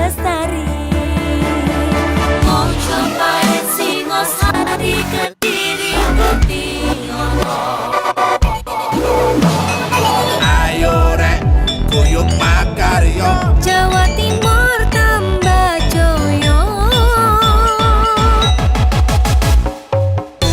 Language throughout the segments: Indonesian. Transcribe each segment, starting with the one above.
lestari. Mau cobain Singosari, Kediri, Kutiono. Ayo rek, kuyuk makaryo. Jawa Timur tambah joyo.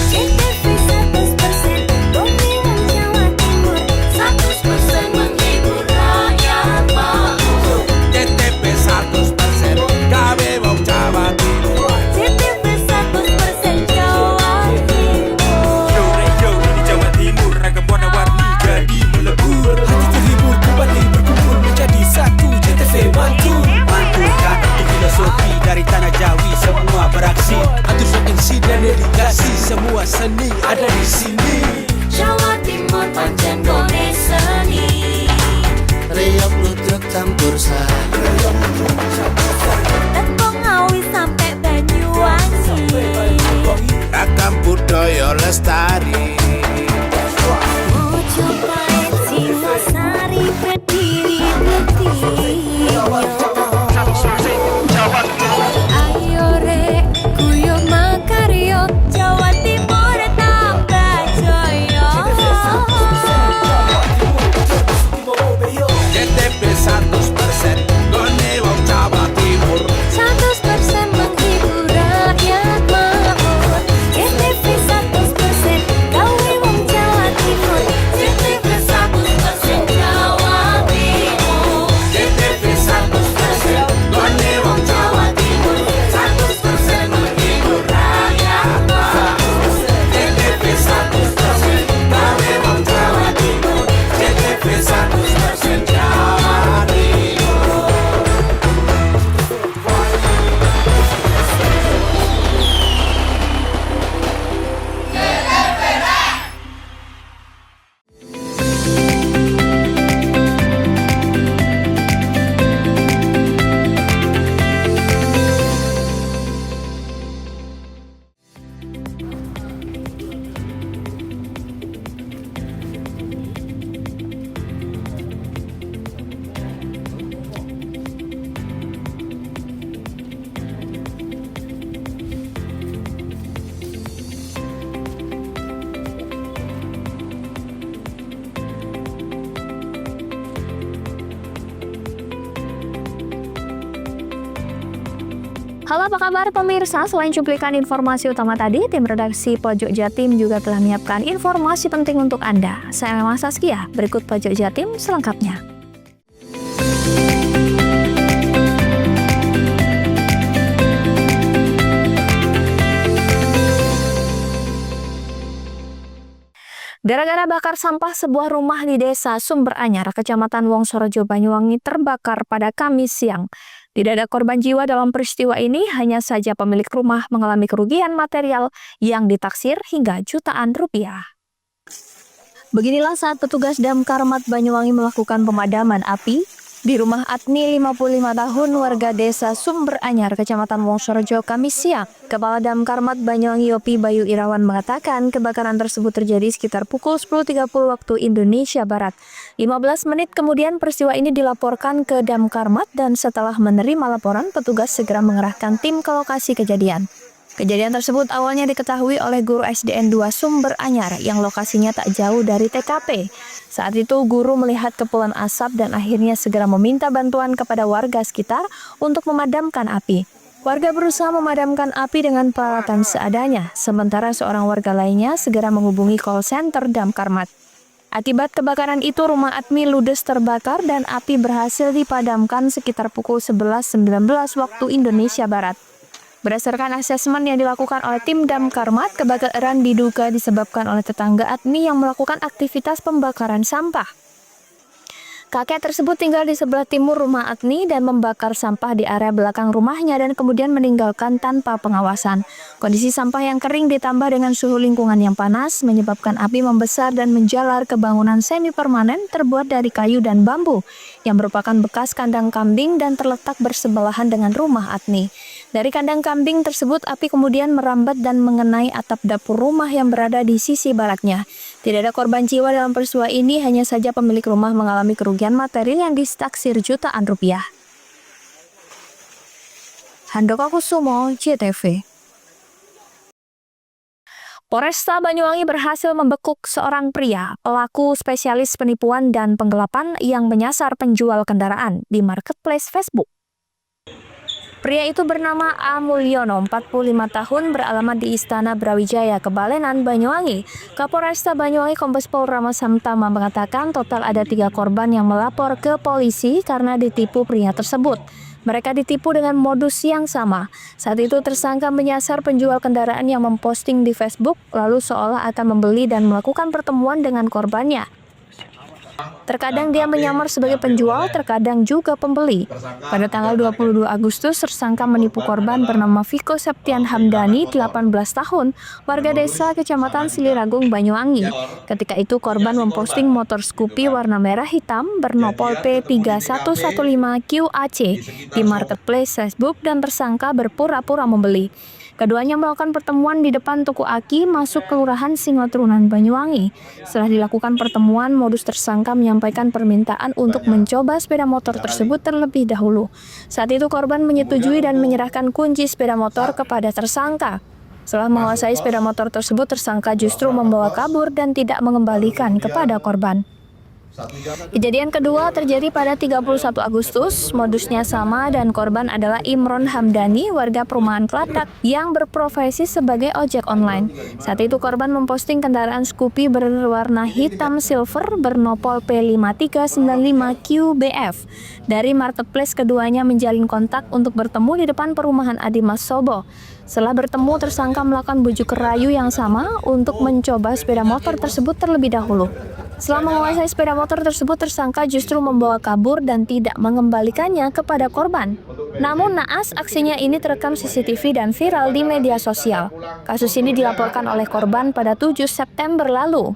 CTV 100% Bumi Wong Jawa Timur, 100% menghibur rakyat makmur. CTP 100% gawe wong Jawa Timur. CTV 100% Jawa Timur. Yo di Jawa Timur ragam warna-warni jadi melebur. Hati terhibur kembali berkumpul menjadi satu. CTV mantu mantulkan untuk filosofi dari tanah Jawi semua beraksi. Atur MC dan dedikasi semua seni ada di sini. Jawa Timur pancen gone seni. Reyok ludruk campur sari. Tepung Ngawi sampai Banyuwangi. Ragam budaya lestari. Mau cobain Singosari, Kediri, Kutiono. Ayo rek, kuyuk makaryo, Jawa Timur tambah joyo. CTP 100% gone wong Jawa Timur. 100% menghibur rakyat makmur. CTV 100% gawe wong Jawa Timur. CTV 100% Jawa Timur. CTP 100% gone wong Jawa Timur. 100% menghibur rakyat makmur. CTP 100% gawe wong Jawa Timur. CTP 100% Jawa Timur. Halo, apa kabar pemirsa? Selain cuplikan informasi utama tadi, tim redaksi Pojok Jatim juga telah menyiapkan informasi penting untuk Anda. Saya Mama Saskia, berikut Pojok Jatim selengkapnya. Gara-gara bakar sampah, sebuah rumah di desa Sumberanyar, Kecamatan Wongsorojo, Banyuwangi terbakar pada Kamis siang. Tidak ada korban jiwa dalam peristiwa ini, hanya saja pemilik rumah mengalami kerugian material yang ditaksir hingga jutaan rupiah. Beginilah saat petugas Damkar Mat Banyuwangi melakukan pemadaman api di rumah Atni 55 tahun warga desa Sumberanyar, Kecamatan Wongsorojo, Kamis siang. Kepala Damkar Mat Banyuwangi Yopi Bayu Irawan mengatakan kebakaran tersebut terjadi sekitar pukul 10.30 waktu Indonesia Barat. 15 menit kemudian peristiwa ini dilaporkan ke Damkar Mat dan setelah menerima laporan, petugas segera mengerahkan tim ke lokasi kejadian. Kejadian tersebut awalnya diketahui oleh guru SDN 2 Sumberanyar yang lokasinya tak jauh dari TKP. Saat itu guru melihat kepulan asap dan akhirnya segera meminta bantuan kepada warga sekitar untuk memadamkan api. Warga berusaha memadamkan api dengan peralatan seadanya, sementara seorang warga lainnya segera menghubungi call center Damkar Mat. Akibat kebakaran itu, rumah Atmi ludes terbakar dan api berhasil dipadamkan sekitar pukul 11.19 waktu Indonesia Barat. Berdasarkan asesmen yang dilakukan oleh tim Damkar Mat, kebakaran diduga disebabkan oleh tetangga Atmi yang melakukan aktivitas pembakaran sampah. Kakek tersebut tinggal di sebelah timur rumah Atni dan membakar sampah di area belakang rumahnya dan kemudian meninggalkan tanpa pengawasan. Kondisi sampah yang kering ditambah dengan suhu lingkungan yang panas menyebabkan api membesar dan menjalar ke bangunan semi permanen terbuat dari kayu dan bambu yang merupakan bekas kandang kambing dan terletak bersebelahan dengan rumah Atni. Dari kandang kambing tersebut api kemudian merambat dan mengenai atap dapur rumah yang berada di sisi baratnya. Tidak ada korban jiwa dalam peristiwa ini, hanya saja pemilik rumah mengalami kerugian materi yang ditaksir jutaan rupiah. Handoko Kusumo, JTV. Polresta Banyuwangi berhasil membekuk seorang pria, pelaku spesialis penipuan dan penggelapan yang menyasar penjual kendaraan di marketplace Facebook. Pria itu bernama A. Mulyono, 45 tahun, beralamat di Istana Brawijaya, Kebalenan, Banyuwangi. Kapolresta Banyuwangi Kombes Pol Rama Samtama mengatakan total ada 3 korban yang melapor ke polisi karena ditipu pria tersebut. Mereka ditipu dengan modus yang sama. Saat itu tersangka menyasar penjual kendaraan yang memposting di Facebook, lalu seolah akan membeli dan melakukan pertemuan dengan korbannya. Terkadang dia menyamar sebagai penjual, terkadang juga pembeli. Pada tanggal 22 Agustus, tersangka menipu korban bernama Viko Septian Hamdani, 18 tahun, warga desa Kecamatan Siliragung, Banyuwangi. Ketika itu korban memposting motor Scoopy warna merah hitam bernopol P3115QAC di marketplace Facebook dan tersangka berpura-pura membeli. Keduanya melakukan pertemuan di depan toko Aki masuk Kelurahan Singotrunan, Banyuwangi. Setelah dilakukan pertemuan, modus tersangka menyampaikan permintaan untuk mencoba sepeda motor tersebut terlebih dahulu. Saat itu korban menyetujui dan menyerahkan kunci sepeda motor kepada tersangka. Setelah menguasai sepeda motor tersebut, tersangka justru membawa kabur dan tidak mengembalikan kepada korban. Kejadian kedua terjadi pada 31 Agustus, modusnya sama dan korban adalah Imron Hamdani, warga perumahan Klatak yang berprofesi sebagai ojek online. Saat itu korban memposting kendaraan Scoopy berwarna hitam silver bernopol P5395QBF. Dari marketplace keduanya menjalin kontak untuk bertemu di depan perumahan Adimas Sobo. Setelah bertemu, tersangka melakukan bujuk rayu yang sama untuk mencoba sepeda motor tersebut terlebih dahulu. Setelah menguasai sepeda motor tersebut, tersangka justru membawa kabur dan tidak mengembalikannya kepada korban. Namun naas, aksinya ini terekam CCTV dan viral di media sosial. Kasus ini dilaporkan oleh korban pada 7 September lalu.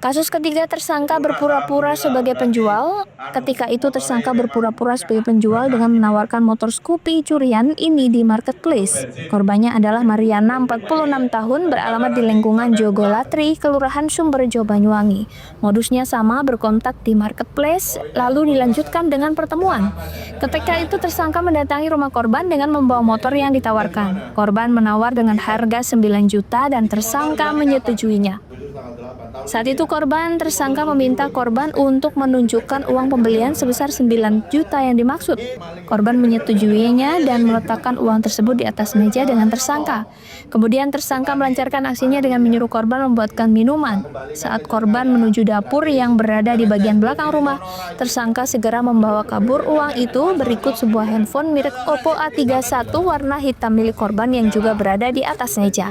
Kasus ketiga, tersangka berpura-pura sebagai penjual. Ketika itu tersangka berpura-pura sebagai penjual dengan menawarkan motor Scoopy curian ini di marketplace. Korbannya adalah Mariana, 46 tahun, beralamat di lingkungan Jogolatri, Kelurahan Sumberjo, Banyuwangi. Modusnya sama, berkontak di marketplace, lalu dilanjutkan dengan pertemuan. Ketika itu tersangka mendatangi rumah korban dengan membawa motor yang ditawarkan. Korban menawar dengan harga 9 juta dan tersangka menyetujuinya. Saat itu tersangka meminta korban untuk menunjukkan uang pembelian sebesar 9 juta yang dimaksud. Korban menyetujuinya dan meletakkan uang tersebut di atas meja dengan tersangka. Kemudian tersangka melancarkan aksinya dengan menyuruh korban membuatkan minuman. Saat korban menuju dapur yang berada di bagian belakang rumah, tersangka segera membawa kabur uang itu berikut sebuah handphone merek Oppo A31 warna hitam milik korban yang juga berada di atas meja.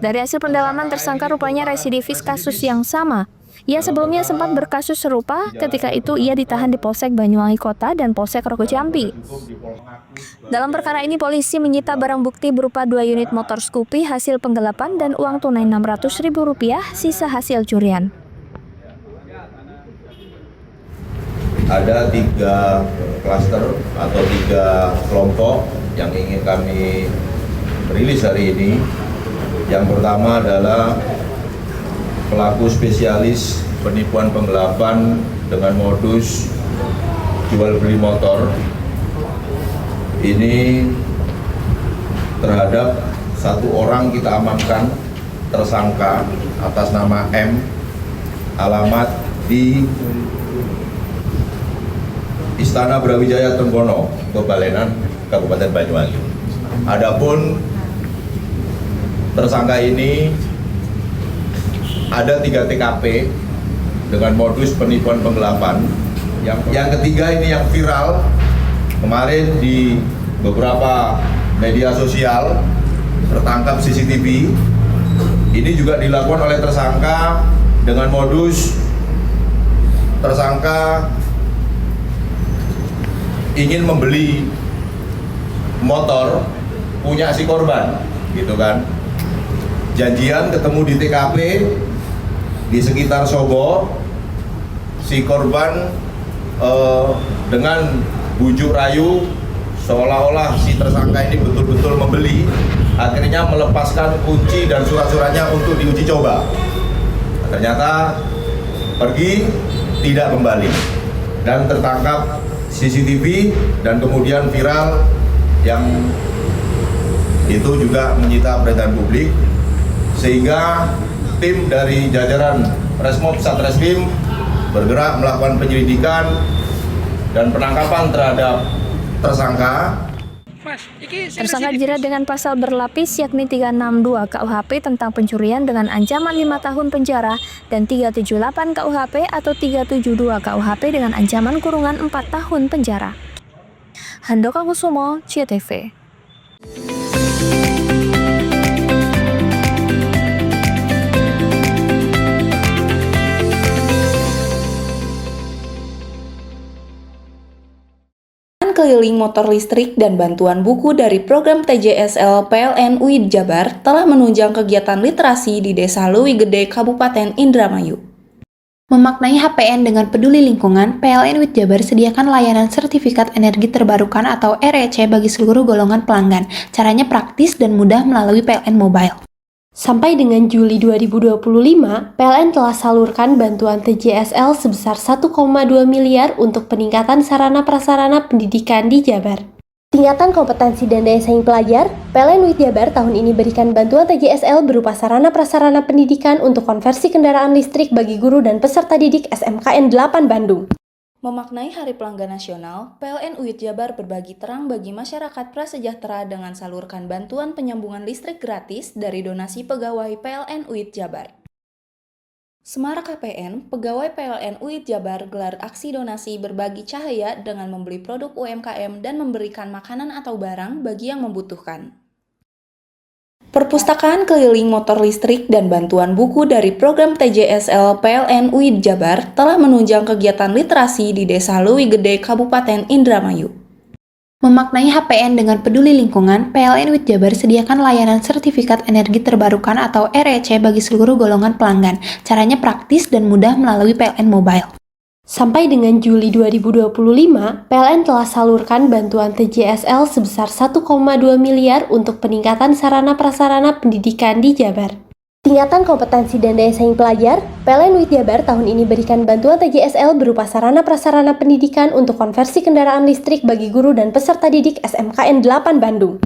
Dari hasil pendalaman, tersangka rupanya residivis kasus yang sama. Ia sebelumnya sempat berkasus serupa, ketika itu ia ditahan di Polsek Banyuwangi Kota dan Polsek Rogo Jambi. Dalam perkara ini polisi menyita barang bukti berupa 2 unit motor Scoopy hasil penggelapan dan uang tunai Rp600.000 sisa hasil curian. Ada 3 klaster atau 3 kelompok yang ingin kami rilis hari ini. Yang pertama adalah pelaku spesialis penipuan penggelapan dengan modus jual beli motor. Ini terhadap 1 orang kita amankan, tersangka atas nama M, alamat di Istana Brawijaya Tenggono, Kebalenan, Kabupaten Banyuwangi. Adapun tersangka ini ada 3 TKP dengan modus penipuan penggelapan. Yang ketiga ini yang viral kemarin di beberapa media sosial, tertangkap CCTV. Ini juga dilakukan oleh tersangka dengan modus tersangka ingin membeli motor punya si korban, gitu kan. Janjian ketemu di TKP di sekitar Sobo, si korban dengan bujuk rayu seolah-olah si tersangka ini betul-betul membeli, akhirnya melepaskan kunci dan surat-suratnya untuk diuji coba. Ternyata pergi tidak kembali dan tertangkap CCTV dan kemudian viral yang itu juga menyita perhatian publik, sehingga tim dari jajaran Resmob Satreskrim bergerak melakukan penyelidikan dan penangkapan terhadap tersangka. Tersangka dijerat dengan pasal berlapis yakni 362 KUHP tentang pencurian dengan ancaman 5 tahun penjara dan 378 KUHP atau 372 KUHP dengan ancaman kurungan 4 tahun penjara. Handoko Kusumo, CTV. Keliling motor listrik dan bantuan buku dari program TJSL PLN UID Jabar telah menunjang kegiatan literasi di Desa Leuwi Gede, Kabupaten Indramayu. Memaknai HPN dengan peduli lingkungan, PLN UID Jabar sediakan layanan sertifikat energi terbarukan atau REC bagi seluruh golongan pelanggan. Caranya praktis dan mudah melalui PLN Mobile. Sampai dengan Juli 2025, PLN telah salurkan bantuan TJSL sebesar 1,2 miliar untuk peningkatan sarana-prasarana pendidikan di Jabar. Tingkatan kompetensi dan daya saing pelajar, PLN UID Jabar tahun ini berikan bantuan TJSL berupa sarana-prasarana pendidikan untuk konversi kendaraan listrik bagi guru dan peserta didik SMKN 8 Bandung. Memaknai Hari Pelanggan Nasional, PLN UID Jabar berbagi terang bagi masyarakat prasejahtera dengan salurkan bantuan penyambungan listrik gratis dari donasi pegawai PLN UID Jabar. Semarak KPN, pegawai PLN UID Jabar gelar aksi donasi berbagi cahaya dengan membeli produk UMKM dan memberikan makanan atau barang bagi yang membutuhkan. Perpustakaan keliling motor listrik dan bantuan buku dari program TJSL PLN UID Jabar telah menunjang kegiatan literasi di Desa Leuwi Gede, Kabupaten Indramayu. Memaknai HPN dengan peduli lingkungan, PLN UID Jabar sediakan layanan sertifikat energi terbarukan atau REC bagi seluruh golongan pelanggan. Caranya praktis dan mudah melalui PLN Mobile. Sampai dengan Juli 2025, PLN telah salurkan bantuan TJSL sebesar 1,2 miliar untuk peningkatan sarana-prasarana pendidikan di Jabar. Tingkatan kompetensi dan daya saing pelajar, PLN UID Jabar tahun ini berikan bantuan TJSL berupa sarana-prasarana pendidikan untuk konversi kendaraan listrik bagi guru dan peserta didik SMKN 8 Bandung.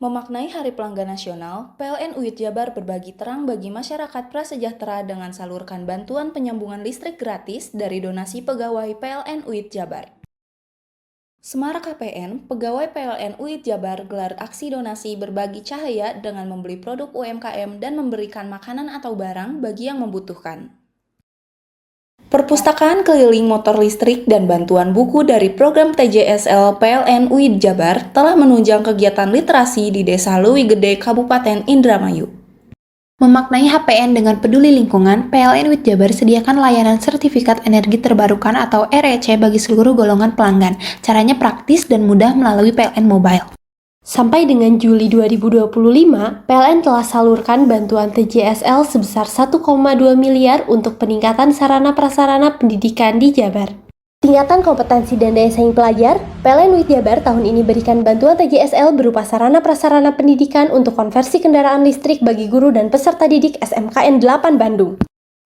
Memaknai Hari Pelanggan Nasional, PLN UID Jabar berbagi terang bagi masyarakat prasejahtera dengan salurkan bantuan penyambungan listrik gratis dari donasi pegawai PLN UID Jabar. Semarak KPN, pegawai PLN UID Jabar gelar aksi donasi berbagi cahaya dengan membeli produk UMKM dan memberikan makanan atau barang bagi yang membutuhkan. Perpustakaan keliling motor listrik dan bantuan buku dari program TJSL PLN UID Jabar telah menunjang kegiatan literasi di Desa Leuwi Gede, Kabupaten Indramayu. Memaknai HPN dengan peduli lingkungan, PLN UID Jabar sediakan layanan sertifikat energi terbarukan atau REC bagi seluruh golongan pelanggan. Caranya praktis dan mudah melalui PLN Mobile. Sampai dengan Juli 2025, PLN telah salurkan bantuan TJSL sebesar 1,2 miliar untuk peningkatan sarana-prasarana pendidikan di Jabar. Tingkatan kompetensi dan daya saing pelajar, PLN UID Jabar tahun ini berikan bantuan TJSL berupa sarana-prasarana pendidikan untuk konversi kendaraan listrik bagi guru dan peserta didik SMKN 8 Bandung.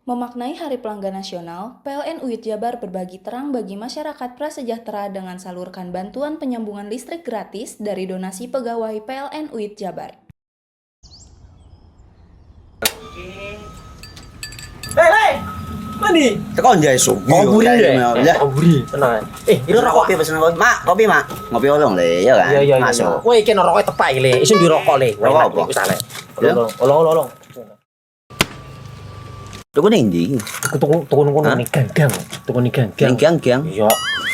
Memaknai Hari Pelanggan Nasional, PLN UID Jabar berbagi terang bagi masyarakat prasejahtera dengan salurkan bantuan penyambungan listrik gratis dari donasi pegawai PLN UID Jabar. Hei, mandi. Tekan jaya su. Koburi deh. Ya. Koburi, tenang. Ini rokok pesen kopi. Mak, kopi, Mak. Ngopi olong le, ya kan? Iya. Masuk. Woi, kena rokok tepak le. Isun dirokok le. Rokok apa? Wis ale. Ya. Olong. Tuku ning ndi? Tuku kono ning ganggang. Tuku ning ganggang. Gang-gang. Iya.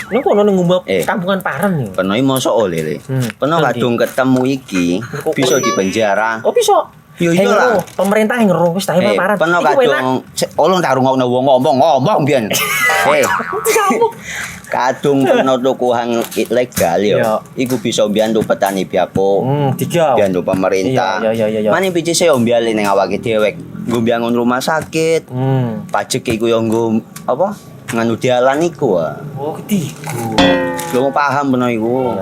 Nang kono ning ngumbab Eh. kampungan Paren nih. Penoi mosok oleh le. Peno Nanti. kadung ketemu iki bisa dipenjara. Oh bisa. Yo iya lah. Pemerintah yang ngeru wis tahe Paren. Peno Iku enak. kadung olong tarungokno wong ngomong biyen. Kadung peno tuku hang ilegal yo. Iya. Iku bisa mbiyantu petani biapo. Tiga. Mbiyantu pemerintah. Iya. Mane pici saya mbiali ning awake dhewek. Nggo mbiyangun rumah sakit. Pajak iku yo nggo apa? Nganu dialan iku ah. Oh, ketiku. Lu paham bener iku.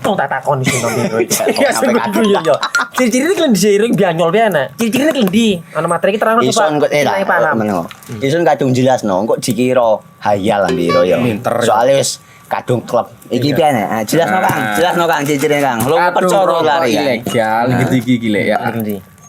Tong tak takon sing nang biro iki. Iya, sampe Yo. Ciri-cirine klend disiring bianyol piye ana. Ciri-cirine klendi. Ana materi terang Ison kok Nilai paham. meneng. Ison kadung jelasno kok dikira hayal ambiro ya. Pinter. Soale wis Kadung klub. Iki piye nek? Jelas no Kang, jelas no Kang cicire Kang. Lu Kadung percaya rokok lari kan. ilegal iki gile ya.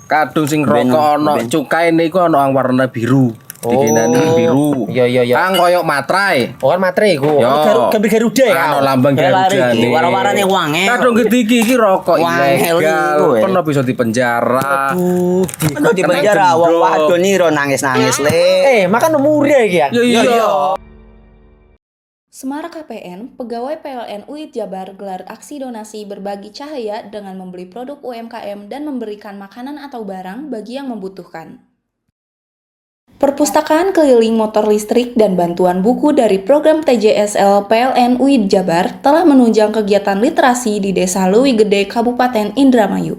Kadung sing Ben- rokok ono ben- cukai niku ono yang warna biru. Dikinani biru. Iya. Kang koyo matrai. Oh kan matre iku. Yo. Garuda ya. Ano lambang Garuda nih. Wara-warane wange. Kadung gediki iki rokok Wangel ilegal. iku, Pernah bisa dipenjara. Aduh di penjara wong wadon iro nangis-nangis le. Makan umure iki ya. Iya. Semarak KPN, pegawai PLN UID Jabar gelar aksi donasi berbagi cahaya dengan membeli produk UMKM dan memberikan makanan atau barang bagi yang membutuhkan. Perpustakaan keliling motor listrik dan bantuan buku dari program TJSL PLN UID Jabar telah menunjang kegiatan literasi di Desa Leuwi Gede, Kabupaten Indramayu.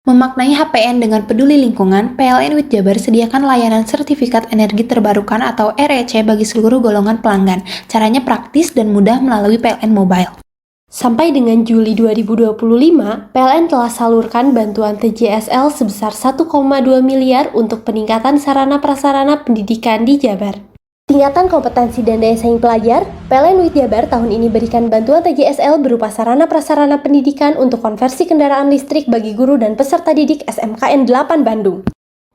Memaknai HPN dengan peduli lingkungan, PLN UID Jabar sediakan layanan sertifikat energi terbarukan atau REC bagi seluruh golongan pelanggan. Caranya praktis dan mudah melalui PLN Mobile. Sampai dengan Juli 2025, PLN telah salurkan bantuan TJSL sebesar 1,2 miliar untuk peningkatan sarana prasarana pendidikan di Jabar. Tingkatan kompetensi dan daya saing pelajar, PLN UID Jabar tahun ini berikan bantuan TJSL berupa sarana prasarana pendidikan untuk konversi kendaraan listrik bagi guru dan peserta didik SMKN 8 Bandung.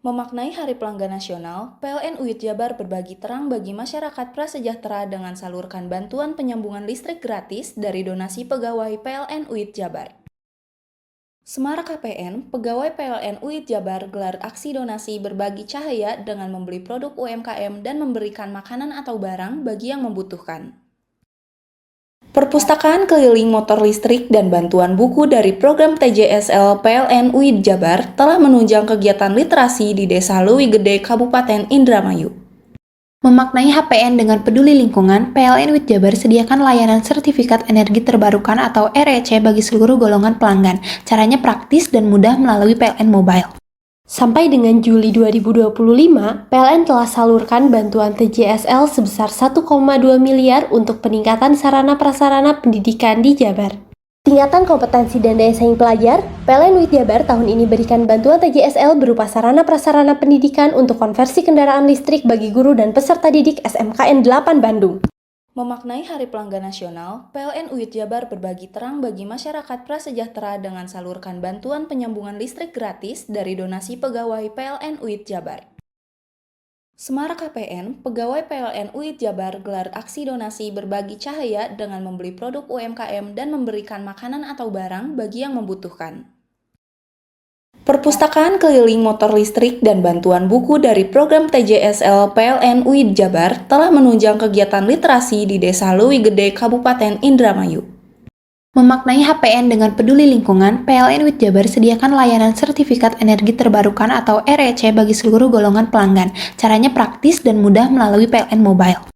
Memaknai Hari Pelanggan Nasional, PLN UID Jabar berbagi terang bagi masyarakat prasejahtera dengan salurkan bantuan penyambungan listrik gratis dari donasi pegawai PLN UID Jabar. Semarak KPN, pegawai PLN UID Jabar gelar aksi donasi berbagi cahaya dengan membeli produk UMKM dan memberikan makanan atau barang bagi yang membutuhkan. Perpustakaan keliling motor listrik dan bantuan buku dari program TJSL PLN UID Jabar telah menunjang kegiatan literasi di Desa Leuwi Gede, Kabupaten Indramayu. Memaknai HPN dengan peduli lingkungan, PLN UID Jabar sediakan layanan sertifikat energi terbarukan atau REC bagi seluruh golongan pelanggan. Caranya praktis dan mudah melalui PLN Mobile. Sampai dengan Juli 2025, PLN telah salurkan bantuan TJSL sebesar 1,2 miliar untuk peningkatan sarana prasarana pendidikan di Jabar. Tingkatan kompetensi dan daya saing pelajar, PLN UID Jabar tahun ini berikan bantuan TJSL berupa sarana prasarana pendidikan untuk konversi kendaraan listrik bagi guru dan peserta didik SMKN 8 Bandung. Memaknai Hari Pelanggan Nasional, PLN UID Jabar berbagi terang bagi masyarakat prasejahtera dengan salurkan bantuan penyambungan listrik gratis dari donasi pegawai PLN UID Jabar. Semarak KPN, pegawai PLN UID Jabar gelar aksi donasi berbagi cahaya dengan membeli produk UMKM dan memberikan makanan atau barang bagi yang membutuhkan. Perpustakaan keliling motor listrik dan bantuan buku dari program TJSL PLN UID Jabar telah menunjang kegiatan literasi di Desa Leuwi Gede, Kabupaten Indramayu. Memaknai HPN dengan peduli lingkungan, PLN UID Jabar sediakan layanan sertifikat energi terbarukan atau REC bagi seluruh golongan pelanggan. Caranya praktis dan mudah melalui PLN Mobile.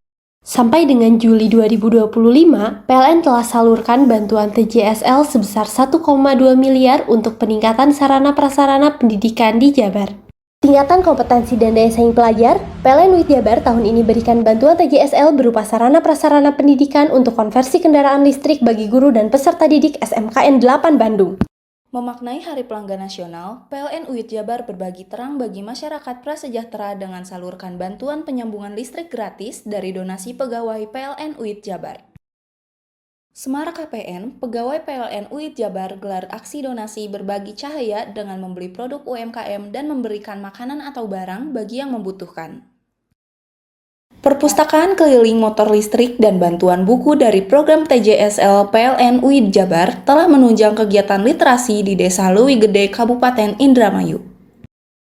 Sampai dengan Juli 2025, PLN telah salurkan bantuan TJSL sebesar 1,2 miliar untuk peningkatan sarana prasarana pendidikan di Jabar. Tingkatan kompetensi dan daya saing pelajar, PLN UID Jabar tahun ini berikan bantuan TJSL berupa sarana prasarana pendidikan untuk konversi kendaraan listrik bagi guru dan peserta didik SMKN 8 Bandung. Memaknai Hari Pelanggan Nasional, PLN UID Jabar berbagi terang bagi masyarakat prasejahtera dengan salurkan bantuan penyambungan listrik gratis dari donasi pegawai PLN UID Jabar. Semarak KPN, pegawai PLN UID Jabar gelar aksi donasi berbagi cahaya dengan membeli produk UMKM dan memberikan makanan atau barang bagi yang membutuhkan. Perpustakaan keliling motor listrik dan bantuan buku dari program TJSL PLN UID Jabar telah menunjang kegiatan literasi di Desa Leuwi Gede, Kabupaten Indramayu.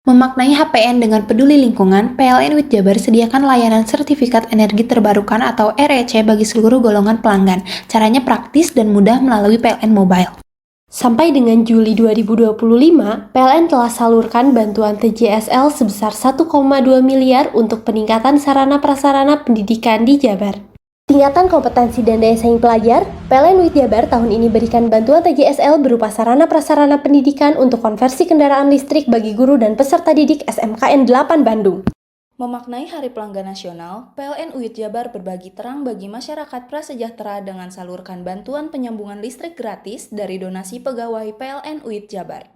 Memaknai HPN dengan peduli lingkungan, PLN UID Jabar sediakan layanan sertifikat energi terbarukan atau REC bagi seluruh golongan pelanggan. Caranya praktis dan mudah melalui PLN Mobile. Sampai dengan Juli 2025, PLN telah salurkan bantuan TJSL sebesar 1,2 miliar untuk peningkatan sarana prasarana pendidikan di Jabar. Tingkatan kompetensi dan daya saing pelajar, PLN UID Jabar tahun ini berikan bantuan TJSL berupa sarana prasarana pendidikan untuk konversi kendaraan listrik bagi guru dan peserta didik SMKN 8 Bandung. Memaknai Hari Pelanggan Nasional, PLN UID Jabar berbagi terang bagi masyarakat prasejahtera dengan salurkan bantuan penyambungan listrik gratis dari donasi pegawai PLN UID Jabar.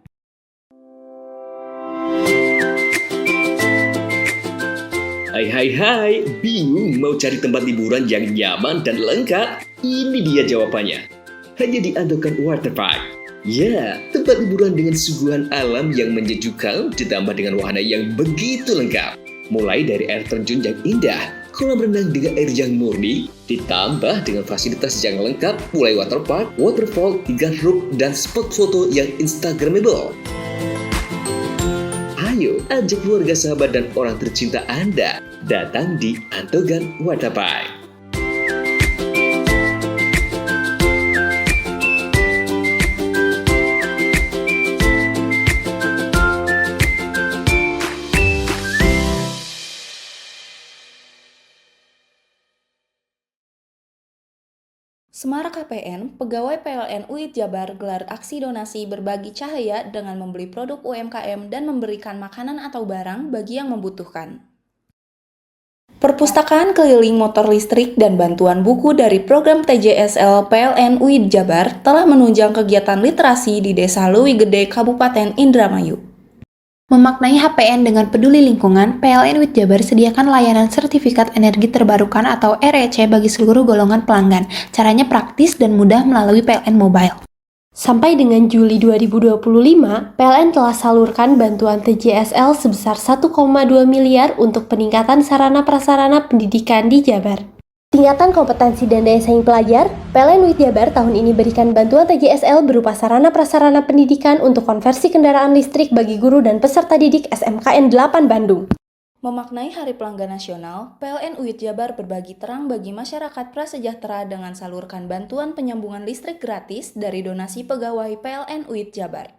Hai, bingung mau cari tempat liburan yang nyaman dan lengkap? Ini dia jawabannya. Hanya di Andokan Waterpark. Ya, tempat liburan dengan suguhan alam yang menyejukkan ditambah dengan wahana yang begitu lengkap. Mulai dari air terjun yang indah, kolam renang dengan air yang murni, ditambah dengan fasilitas yang lengkap mulai waterpark, waterfall, hingga roof dan spot foto yang instagramable. Ayo, ajak keluarga, sahabat, dan orang tercinta Anda datang di Andokan Waterpark. Semarak KPN, pegawai PLN UID Jabar gelar aksi donasi berbagi cahaya dengan membeli produk UMKM dan memberikan makanan atau barang bagi yang membutuhkan. Perpustakaan keliling motor listrik dan bantuan buku dari program TJSL PLN UID Jabar telah menunjang kegiatan literasi di Desa Leuwi Gede, Kabupaten Indramayu. Memaknai HPN dengan peduli lingkungan, PLN UID Jabar sediakan layanan sertifikat energi terbarukan atau REC bagi seluruh golongan pelanggan. Caranya praktis dan mudah melalui PLN Mobile. Sampai dengan Juli 2025, PLN telah salurkan bantuan TJSL sebesar 1,2 miliar untuk peningkatan sarana prasarana pendidikan di Jabar. Tingkatan kompetensi dan daya saing pelajar, PLN UID Jabar tahun ini berikan bantuan TJSL berupa sarana prasarana pendidikan untuk konversi kendaraan listrik bagi guru dan peserta didik SMKN 8 Bandung. Memaknai Hari Pelanggan Nasional, PLN UID Jabar berbagi terang bagi masyarakat prasejahtera dengan salurkan bantuan penyambungan listrik gratis dari donasi pegawai PLN UID Jabar.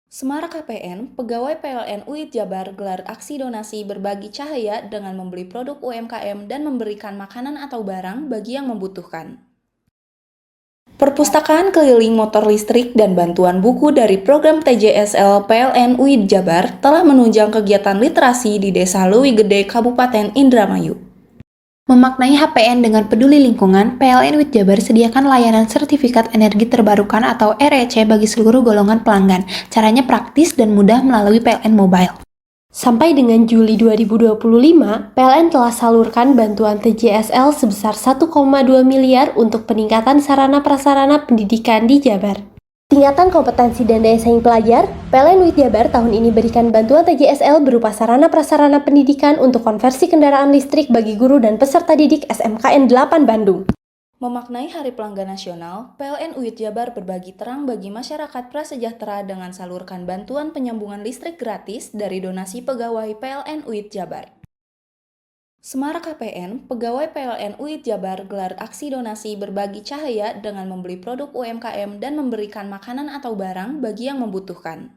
Semarak KPN, pegawai PLN UID Jabar gelar aksi donasi berbagi cahaya dengan membeli produk UMKM dan memberikan makanan atau barang bagi yang membutuhkan. Perpustakaan keliling motor listrik dan bantuan buku dari program TJSL PLN UID Jabar telah menunjang kegiatan literasi di Desa Leuwi Gede, Kabupaten Indramayu. Memaknai HPN dengan peduli lingkungan, PLN UID Jabar sediakan layanan sertifikat energi terbarukan atau REC bagi seluruh golongan pelanggan. Caranya praktis dan mudah melalui PLN Mobile. Sampai dengan Juli 2025, PLN telah salurkan bantuan TJSL sebesar 1,2 miliar untuk peningkatan sarana prasarana pendidikan di Jabar. Tingkatan kompetensi dan daya saing pelajar, PLN UID Jabar tahun ini berikan bantuan TJSL berupa sarana prasarana pendidikan untuk konversi kendaraan listrik bagi guru dan peserta didik SMKN 8 Bandung. Memaknai Hari Pelanggan Nasional, PLN UID Jabar berbagi terang bagi masyarakat prasejahtera dengan salurkan bantuan penyambungan listrik gratis dari donasi pegawai PLN UID Jabar. Semarak KPN, pegawai PLN UID Jabar gelar aksi donasi berbagi cahaya dengan membeli produk UMKM dan memberikan makanan atau barang bagi yang membutuhkan.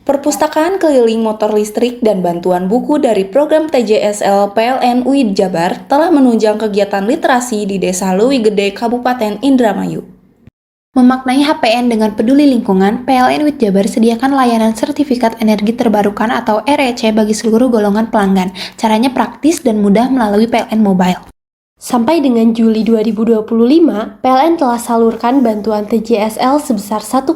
Perpustakaan keliling motor listrik dan bantuan buku dari program TJSL PLN UID Jabar telah menunjang kegiatan literasi di Desa Leuwi Gede, Kabupaten Indramayu. Memaknai HPN dengan peduli lingkungan, PLN UID Jabar sediakan layanan sertifikat energi terbarukan atau REC bagi seluruh golongan pelanggan. Caranya praktis dan mudah melalui PLN Mobile. Sampai dengan Juli 2025, PLN telah salurkan bantuan TJSL sebesar 1,2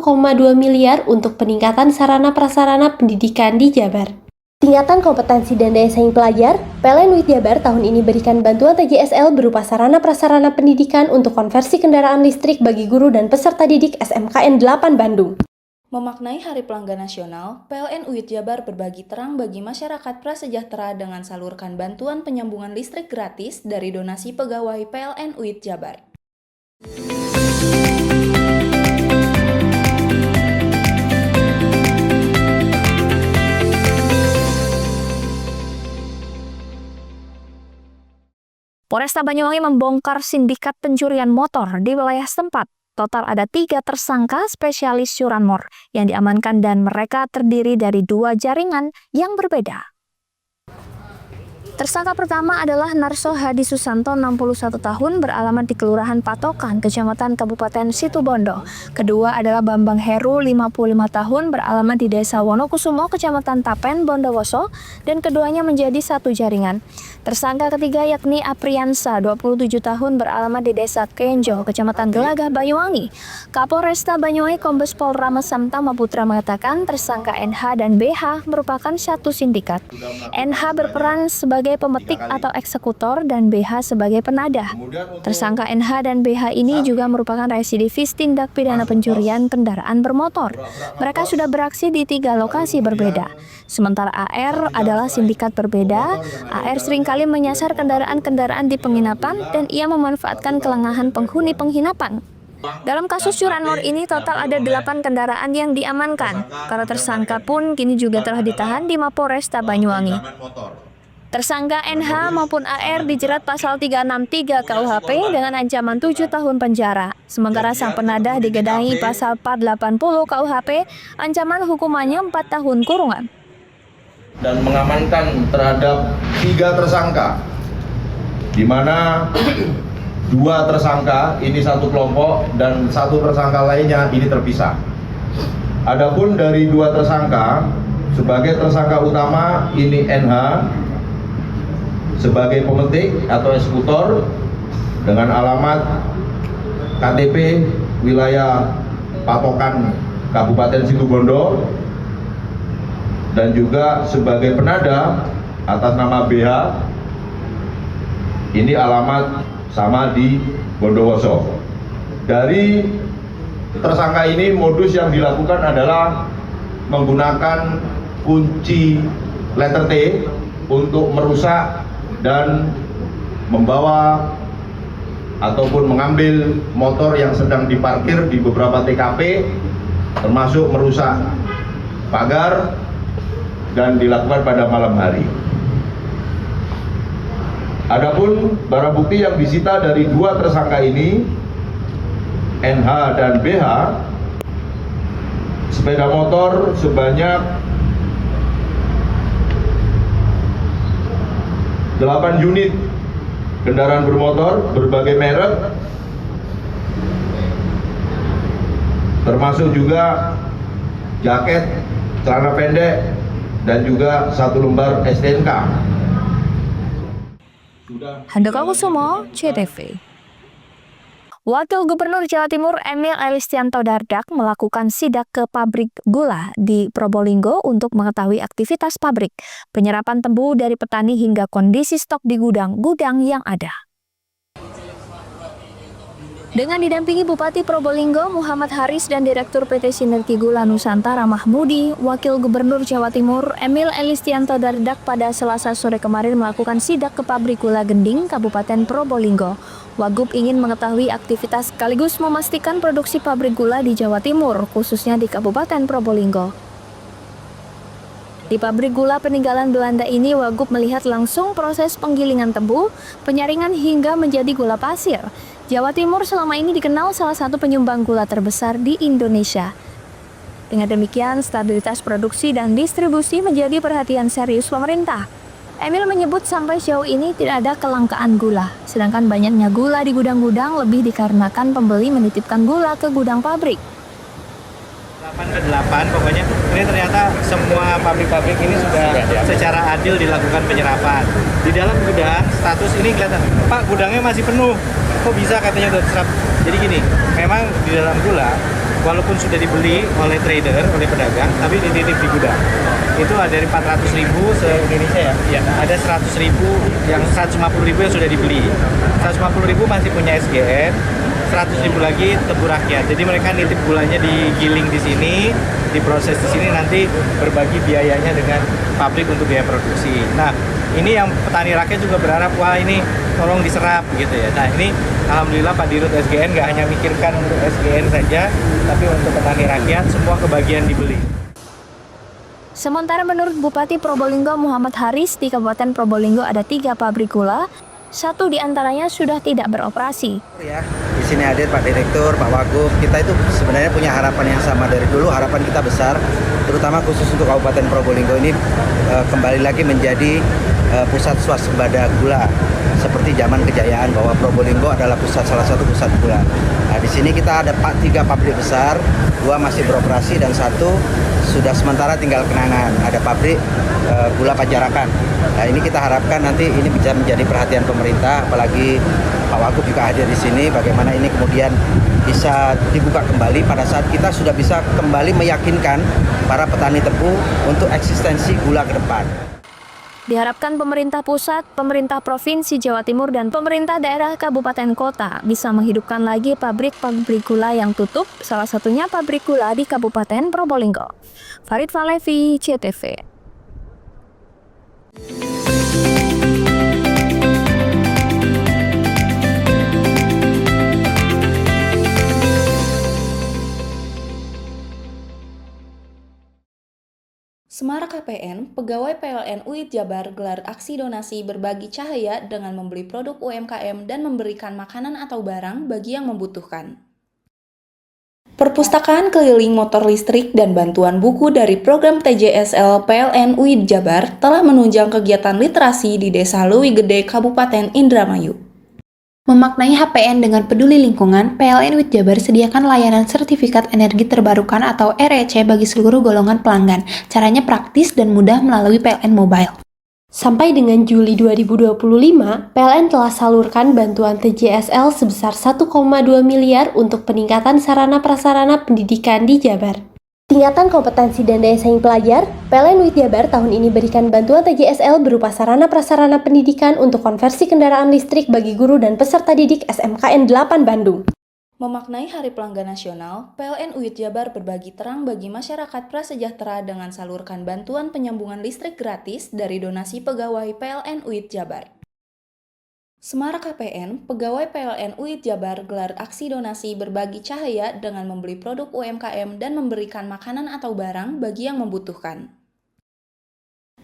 miliar untuk peningkatan sarana prasarana pendidikan di Jabar. Tingkatan kompetensi dan daya saing pelajar, PLN UID Jabar tahun ini berikan bantuan TJSL berupa sarana prasarana pendidikan untuk konversi kendaraan listrik bagi guru dan peserta didik SMKN 8 Bandung. Memaknai Hari Pelanggan Nasional, PLN UID Jabar berbagi terang bagi masyarakat prasejahtera dengan salurkan bantuan penyambungan listrik gratis dari donasi pegawai PLN UID Jabar. Polresta Banyuwangi membongkar sindikat pencurian motor di wilayah setempat. Total ada 3 tersangka spesialis curanmor yang diamankan dan mereka terdiri dari 2 jaringan yang berbeda. Tersangka pertama adalah Narso Hadi Susanto, 61 tahun, beralamat di Kelurahan Patokan, Kecamatan Kabupaten Situbondo. Kedua adalah Bambang Heru, 55 tahun, beralamat di Desa Wonokusumo, Kecamatan Tapen, Bondowoso, dan keduanya menjadi satu jaringan. Tersangka ketiga yakni Apriansa, 27 tahun, beralamat di Desa Kenjo, Kecamatan Gelagah, Banyuwangi. Kapolresta Banyuwangi Kombes Pol Ramesamta Maputra mengatakan tersangka NH dan BH merupakan satu sindikat. NH berperan sebagai pemetik atau eksekutor dan BH sebagai penadah. Tersangka NH dan BH ini juga merupakan residivis tindak pidana pencurian kendaraan bermotor. Mereka sudah beraksi di 3 lokasi berbeda. Sementara AR adalah sindikat berbeda. AR seringkali menyasar kendaraan-kendaraan di penginapan dan ia memanfaatkan kelengahan penghuni penginapan. Dalam kasus curanmor ini total ada 8 kendaraan yang diamankan. Para tersangka pun kini juga telah ditahan di Mapolresta Banyuwangi. Tersangka NH maupun AR dijerat pasal 363 KUHP dengan ancaman 7 tahun penjara. Sementara sang penadah digenahi pasal 480 KUHP, ancaman hukumannya 4 tahun kurungan. Dan mengamankan terhadap 3 tersangka, di mana 2 tersangka ini satu kelompok dan 1 tersangka lainnya ini terpisah. Adapun dari 2 tersangka, sebagai tersangka utama ini NH sebagai pemetik atau eksekutor dengan alamat KTP wilayah Patokan Kabupaten Situbondo, dan juga sebagai penada atas nama BH ini alamat sama di Bondowoso. Dari tersangka ini modus yang dilakukan adalah menggunakan kunci letter T untuk merusak dan membawa ataupun mengambil motor yang sedang diparkir di beberapa TKP, termasuk merusak pagar, dan dilakukan pada malam hari. Adapun barang bukti yang disita dari 2 tersangka ini, NH dan BH, sepeda motor sebanyak 8 unit kendaraan bermotor berbagai merek, termasuk juga jaket, celana pendek, dan juga 1 lembar STNK. Handoko Kusumo, CTV. Wakil Gubernur Jawa Timur Emil Elistianto Dardak melakukan sidak ke pabrik gula di Probolinggo untuk mengetahui aktivitas pabrik, penyerapan tebu dari petani hingga kondisi stok di gudang-gudang yang ada. Dengan didampingi Bupati Probolinggo Muhammad Haris dan Direktur PT Sinergi Gula Nusantara Mahmudi, Wakil Gubernur Jawa Timur Emil Elistianto Dardak pada Selasa sore kemarin melakukan sidak ke pabrik gula Gending, Kabupaten Probolinggo. Wagub ingin mengetahui aktivitas sekaligus memastikan produksi pabrik gula di Jawa Timur, khususnya di Kabupaten Probolinggo. Di pabrik gula peninggalan Belanda ini, Wagub melihat langsung proses penggilingan tebu, penyaringan hingga menjadi gula pasir. Jawa Timur selama ini dikenal salah satu penyumbang gula terbesar di Indonesia. Dengan demikian, stabilitas produksi dan distribusi menjadi perhatian serius pemerintah. Emil menyebut sampai sejauh ini tidak ada kelangkaan gula, sedangkan banyaknya gula di gudang-gudang lebih dikarenakan pembeli menitipkan gula ke gudang pabrik. 8 ke 8 pokoknya ini ternyata semua pabrik-pabrik ini sudah secara adil dilakukan penyerapan. Di dalam gudang status ini kelihatan, Pak, gudangnya masih penuh. Kok bisa katanya udah terserap? Jadi gini, memang di dalam gula walaupun sudah dibeli oleh trader, oleh pedagang, tapi dititip di gudang. Itu ada dari 400.000 se-Indonesia ya? Iya. Ada 100.000, yang 150.000 yang sudah dibeli. 150.000 masih punya SGN, 100.000 lagi tebu rakyat. Jadi mereka nitip gulanya digiling di sini, diproses di sini, nanti berbagi biayanya dengan pabrik untuk biaya produksi. Nah, ini yang petani rakyat juga berharap, wah ini tolong diserap gitu ya. Nah ini alhamdulillah Pak Dirut SGN nggak hanya mikirkan untuk SGN saja, tapi untuk petani rakyat semua kebagian dibeli. Sementara menurut Bupati Probolinggo Muhammad Haris, di Kabupaten Probolinggo ada 3 pabrik gula, 1 diantaranya sudah tidak beroperasi. Ya, di sini hadir Pak Direktur, Pak Wagub, kita itu sebenarnya punya harapan yang sama dari dulu. Harapan kita besar, terutama khusus untuk Kabupaten Probolinggo ini kembali lagi menjadi pusat swasembada gula seperti zaman kejayaan bahwa Probolinggo adalah salah satu pusat gula. Nah, di sini kita ada 3 pabrik besar, 2 masih beroperasi dan 1 sudah sementara tinggal kenangan. Ada pabrik gula Pajarakan. Nah, ini kita harapkan nanti ini bisa menjadi perhatian pemerintah, apalagi Pak Wagub juga hadir di sini. Bagaimana ini kemudian bisa dibuka kembali pada saat kita sudah bisa kembali meyakinkan para petani tebu untuk eksistensi gula ke depan. Diharapkan pemerintah pusat, pemerintah Provinsi Jawa Timur, dan pemerintah daerah kabupaten kota bisa menghidupkan lagi pabrik-pabrik gula yang tutup, salah satunya pabrik gula di Kabupaten Probolinggo. Farid Falevi, CTV. Semarak KPN, pegawai PLN UID Jabar gelar aksi donasi berbagi cahaya dengan membeli produk UMKM dan memberikan makanan atau barang bagi yang membutuhkan. Perpustakaan keliling motor listrik dan bantuan buku dari program TJSL PLN UID Jabar telah menunjang kegiatan literasi di Desa Leuwi Gede, Kabupaten Indramayu. Memaknai HPN dengan peduli lingkungan, PLN UID Jabar sediakan layanan sertifikat energi terbarukan atau REC bagi seluruh golongan pelanggan. Caranya praktis dan mudah melalui PLN Mobile. Sampai dengan Juli 2025, PLN telah salurkan bantuan TJSL sebesar 1,2 miliar untuk peningkatan sarana prasarana pendidikan di Jabar. Tingkatan kompetensi dan daya saing pelajar, PLN UID Jabar tahun ini berikan bantuan TJSL berupa sarana prasarana pendidikan untuk konversi kendaraan listrik bagi guru dan peserta didik SMKN 8 Bandung. Memaknai Hari Pelanggan Nasional, PLN UID Jabar berbagi terang bagi masyarakat prasejahtera dengan salurkan bantuan penyambungan listrik gratis dari donasi pegawai PLN UID Jabar. Semarak KPN, pegawai PLN UID Jabar gelar aksi donasi berbagi cahaya dengan membeli produk UMKM dan memberikan makanan atau barang bagi yang membutuhkan.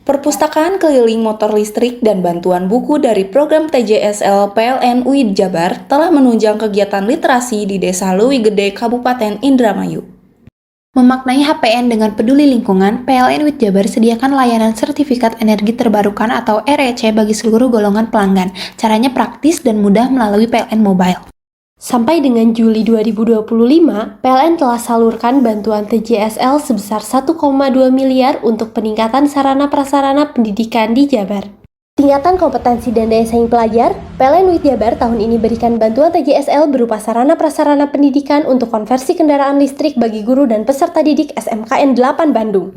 Perpustakaan keliling motor listrik dan bantuan buku dari program TJSL PLN UID Jabar telah menunjang kegiatan literasi di Desa Leuwi Gede, Kabupaten Indramayu. Memaknai HPN dengan peduli lingkungan, PLN UID Jabar sediakan layanan sertifikat energi terbarukan atau REC bagi seluruh golongan pelanggan. Caranya praktis dan mudah melalui PLN Mobile. Sampai dengan Juli 2025, PLN telah salurkan bantuan TJSL sebesar 1,2 miliar untuk peningkatan sarana prasarana pendidikan di Jabar. Tingkatan kompetensi dan daya saing pelajar, PLN UID Jabar tahun ini berikan bantuan TJSL berupa sarana prasarana pendidikan untuk konversi kendaraan listrik bagi guru dan peserta didik SMKN 8 Bandung.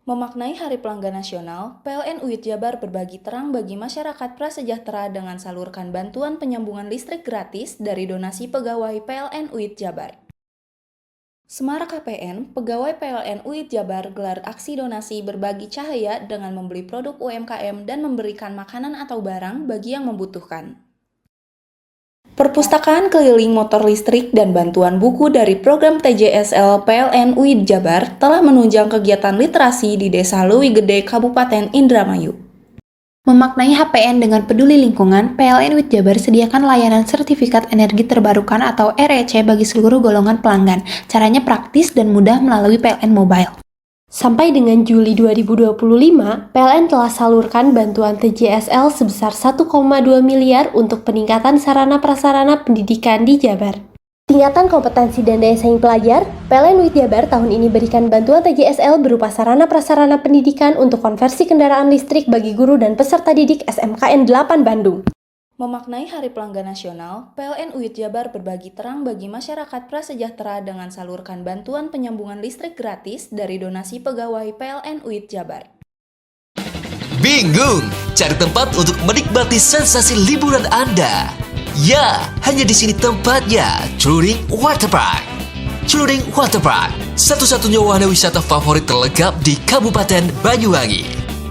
Memaknai Hari Pelanggan Nasional, PLN UID Jabar berbagi terang bagi masyarakat prasejahtera dengan salurkan bantuan penyambungan listrik gratis dari donasi pegawai PLN UID Jabar. Semarak KPN, pegawai PLN UID Jabar gelar aksi donasi berbagi cahaya dengan membeli produk UMKM dan memberikan makanan atau barang bagi yang membutuhkan. Perpustakaan keliling motor listrik dan bantuan buku dari program TJSL PLN UID Jabar telah menunjang kegiatan literasi di Desa Leuwi Gede, Kabupaten Indramayu. Memaknai HPN dengan peduli lingkungan, PLN UID Jabar sediakan layanan sertifikat energi terbarukan atau REC bagi seluruh golongan pelanggan. Caranya praktis dan mudah melalui PLN Mobile. Sampai dengan Juli 2025, PLN telah salurkan bantuan TJSL sebesar 1,2 miliar untuk peningkatan sarana prasarana pendidikan di Jabar. Tingkatan kompetensi dan daya saing pelajar, PLN UID Jabar tahun ini berikan bantuan TJSL berupa sarana prasarana pendidikan untuk konversi kendaraan listrik bagi guru dan peserta didik SMKN 8 Bandung. Memaknai Hari Pelanggan Nasional, PLN UID Jabar berbagi terang bagi masyarakat prasejahtera dengan salurkan bantuan penyambungan listrik gratis dari donasi pegawai PLN UID Jabar. Bingung cari tempat untuk menikmati sensasi liburan Anda? Ya, hanya di sini tempatnya, Celuring Waterpark. Celuring Waterpark, satu-satunya wahana wisata favorit terlengkap di Kabupaten Banyuwangi.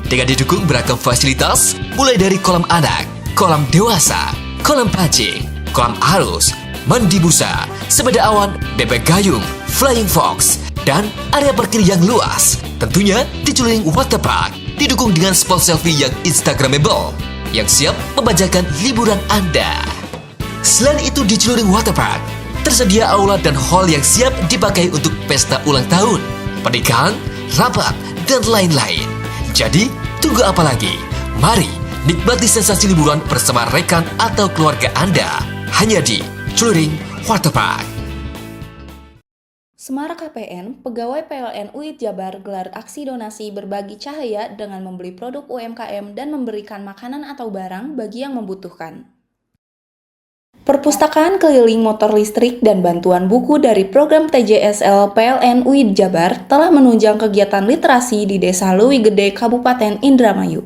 Dengan didukung beragam fasilitas, mulai dari kolam anak, kolam dewasa, kolam pancing, kolam arus, mandi busa, sepeda awan, bebek gayung, flying fox, dan area parkir yang luas. Tentunya di Celuring Waterpark, didukung dengan spot selfie yang instagramable, yang siap membajakan liburan Anda. Selain itu di Celuring Waterpark, tersedia aula dan hall yang siap dipakai untuk pesta ulang tahun, pernikahan, rapat, dan lain-lain. Jadi, tunggu apa lagi? Mari nikmati sensasi liburan bersama rekan atau keluarga Anda hanya di Celuring Waterpark. Semarang KPN, pegawai PLN UID Jabar gelar aksi donasi berbagi cahaya dengan membeli produk UMKM dan memberikan makanan atau barang bagi yang membutuhkan. Perpustakaan keliling motor listrik dan bantuan buku dari program TJSL PLN UID Jabar telah menunjang kegiatan literasi di Desa Leuwi Gede, Kabupaten Indramayu.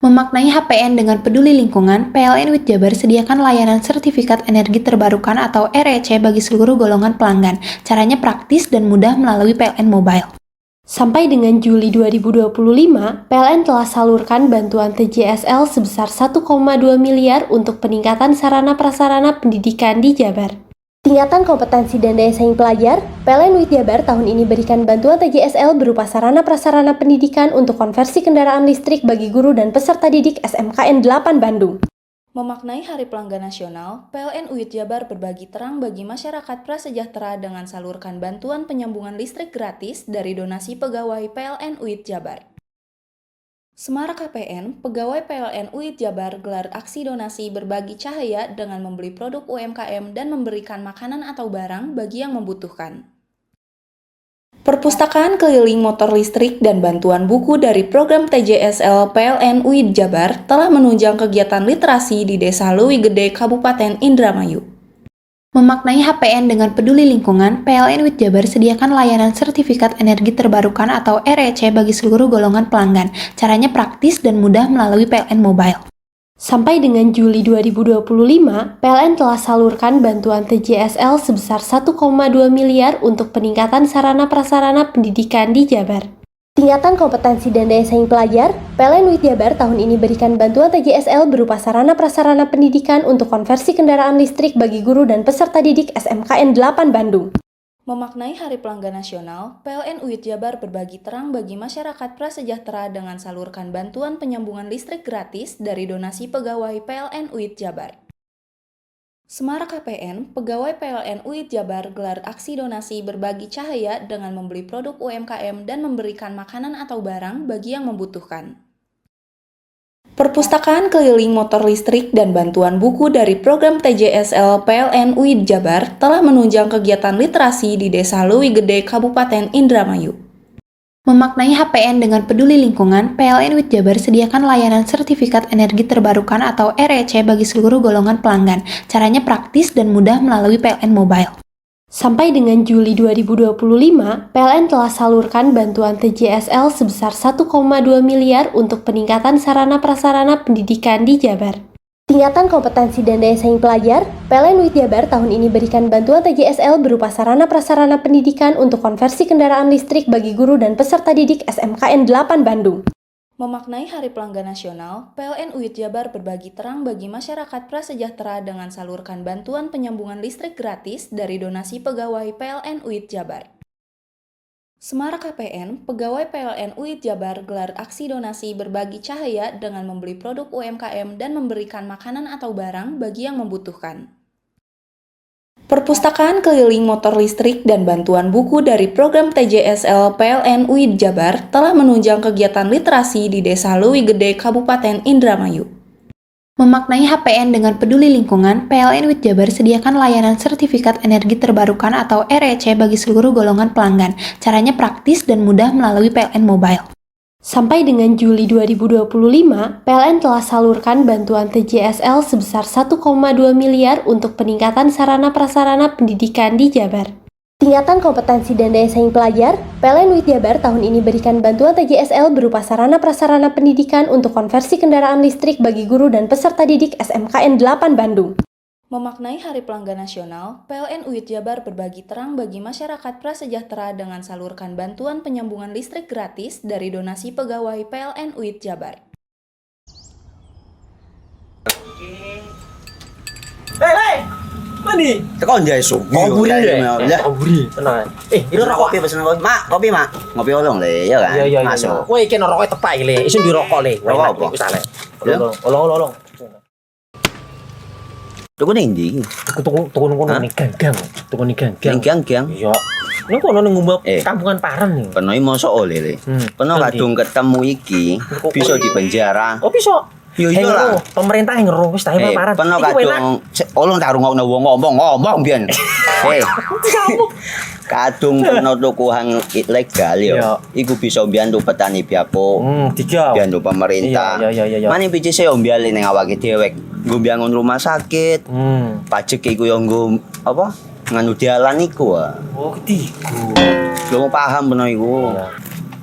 Memaknai HPN dengan peduli lingkungan, PLN UID Jabar sediakan layanan sertifikat energi terbarukan atau REC bagi seluruh golongan pelanggan. Caranya praktis dan mudah melalui PLN Mobile. Sampai dengan Juli 2025, PLN telah salurkan bantuan TJSL sebesar 1,2 miliar untuk peningkatan sarana-prasarana pendidikan di Jabar. Tingkatan kompetensi dan daya saing pelajar, PLN UID Jabar tahun ini berikan bantuan TJSL berupa sarana-prasarana pendidikan untuk konversi kendaraan listrik bagi guru dan peserta didik SMKN 8 Bandung. Memaknai Hari Pelanggan Nasional, PLN UID Jabar berbagi terang bagi masyarakat prasejahtera dengan salurkan bantuan penyambungan listrik gratis dari donasi pegawai PLN UID Jabar. Semarang KPN, pegawai PLN UID Jabar gelar aksi donasi berbagi cahaya dengan membeli produk UMKM dan memberikan makanan atau barang bagi yang membutuhkan. Perpustakaan keliling motor listrik dan bantuan buku dari program TJSL PLN UID Jabar telah menunjang kegiatan literasi di Desa Leuwi Gede, Kabupaten Indramayu. Memaknai HPN dengan peduli lingkungan, PLN UID Jabar sediakan layanan sertifikat energi terbarukan atau REC bagi seluruh golongan pelanggan. Caranya praktis dan mudah melalui PLN Mobile. Sampai dengan Juli 2025, PLN telah salurkan bantuan TJSL sebesar 1,2 miliar untuk peningkatan sarana-prasarana pendidikan di Jabar. Tingkatan kompetensi dan daya saing pelajar, PLN UID Jabar tahun ini berikan bantuan TJSL berupa sarana-prasarana pendidikan untuk konversi kendaraan listrik bagi guru dan peserta didik SMKN 8 Bandung. Memaknai Hari Pelanggan Nasional, PLN UID Jabar berbagi terang bagi masyarakat prasejahtera dengan salurkan bantuan penyambungan listrik gratis dari donasi pegawai PLN UID Jabar. Semarang KPN, pegawai PLN UID Jabar gelar aksi donasi berbagi cahaya dengan membeli produk UMKM dan memberikan makanan atau barang bagi yang membutuhkan. Perpustakaan keliling motor listrik dan bantuan buku dari program TJSL PLN UID Jabar telah menunjang kegiatan literasi di Desa Leuwi Gede, Kabupaten Indramayu. Memaknai HPN dengan peduli lingkungan, PLN UID Jabar sediakan layanan sertifikat energi terbarukan atau REC bagi seluruh golongan pelanggan. Caranya praktis dan mudah melalui PLN Mobile. Sampai dengan Juli 2025, PLN telah salurkan bantuan TJSL sebesar 1,2 miliar untuk peningkatan sarana-prasarana pendidikan di Jabar. Tingkatan kompetensi dan daya saing pelajar, PLN UID Jabar tahun ini berikan bantuan TJSL berupa sarana-prasarana pendidikan untuk konversi kendaraan listrik bagi guru dan peserta didik SMKN 8 Bandung. Memaknai Hari Pelanggan Nasional, PLN UID Jabar berbagi terang bagi masyarakat prasejahtera dengan salurkan bantuan penyambungan listrik gratis dari donasi pegawai PLN UID Jabar. Semarang KPN, pegawai PLN UID Jabar gelar aksi donasi berbagi cahaya dengan membeli produk UMKM dan memberikan makanan atau barang bagi yang membutuhkan. Perpustakaan keliling motor listrik dan bantuan buku dari program TJSL PLN UID Jabar telah menunjang kegiatan literasi di Desa Leuwi Gede, Kabupaten Indramayu. Memaknai HPN dengan peduli lingkungan, PLN UID Jabar sediakan layanan sertifikat energi terbarukan atau REC bagi seluruh golongan pelanggan. Caranya praktis dan mudah melalui PLN Mobile. Sampai dengan Juli 2025, PLN telah salurkan bantuan TJSL sebesar 1,2 miliar untuk peningkatan sarana-prasarana pendidikan di Jabar. Tingkatan kompetensi dan daya saing pelajar, PLN UID Jabar tahun ini berikan bantuan TJSL berupa sarana-prasarana pendidikan untuk konversi kendaraan listrik bagi guru dan peserta didik SMKN 8 Bandung. Memaknai Hari Pelanggan Nasional, PLN UID Jabar berbagi terang bagi masyarakat prasejahtera dengan salurkan bantuan penyambungan listrik gratis dari donasi pegawai PLN UID Jabar. Hei! Mandi. Tekan jaya su. Ngoburi deh. Ya. Ngoburi, tenang. Ini rokok pesen kopi. Mak, kopi, Mak. Ngopi olong le, ya kan? Iya. Masuk. Kowe iki rokok tepak le, isin dirokok le. Rokok apa? Wis ale. Olong. Tuku ning ndi? Tuku kono ning gang-gang. Tuku ning gang-gang. Ning gang-gang. Iya. Ning kono ning ngumap kampungan Paren nih. Peno iki mosok oleh le. Peno kadung ketemu iki bisa dipenjara. Oh bisa. Yo iya lah. Pemerintah yang ngeru wis tahe Paren. Peno kadung olong tak rungokno wong ngomong biyen. Kadung peno tuku hang ilegal yo. Iku bisa mbiyantu petani biako. Mbiyantu pemerintah. Iya. Mane pici se ombyale ning awake dhewe. Nggo mbangun rumah sakit. Pajak iku yo nggo apa? Nganu dalan iku. Oh, ketiku. Lu paham peno iku.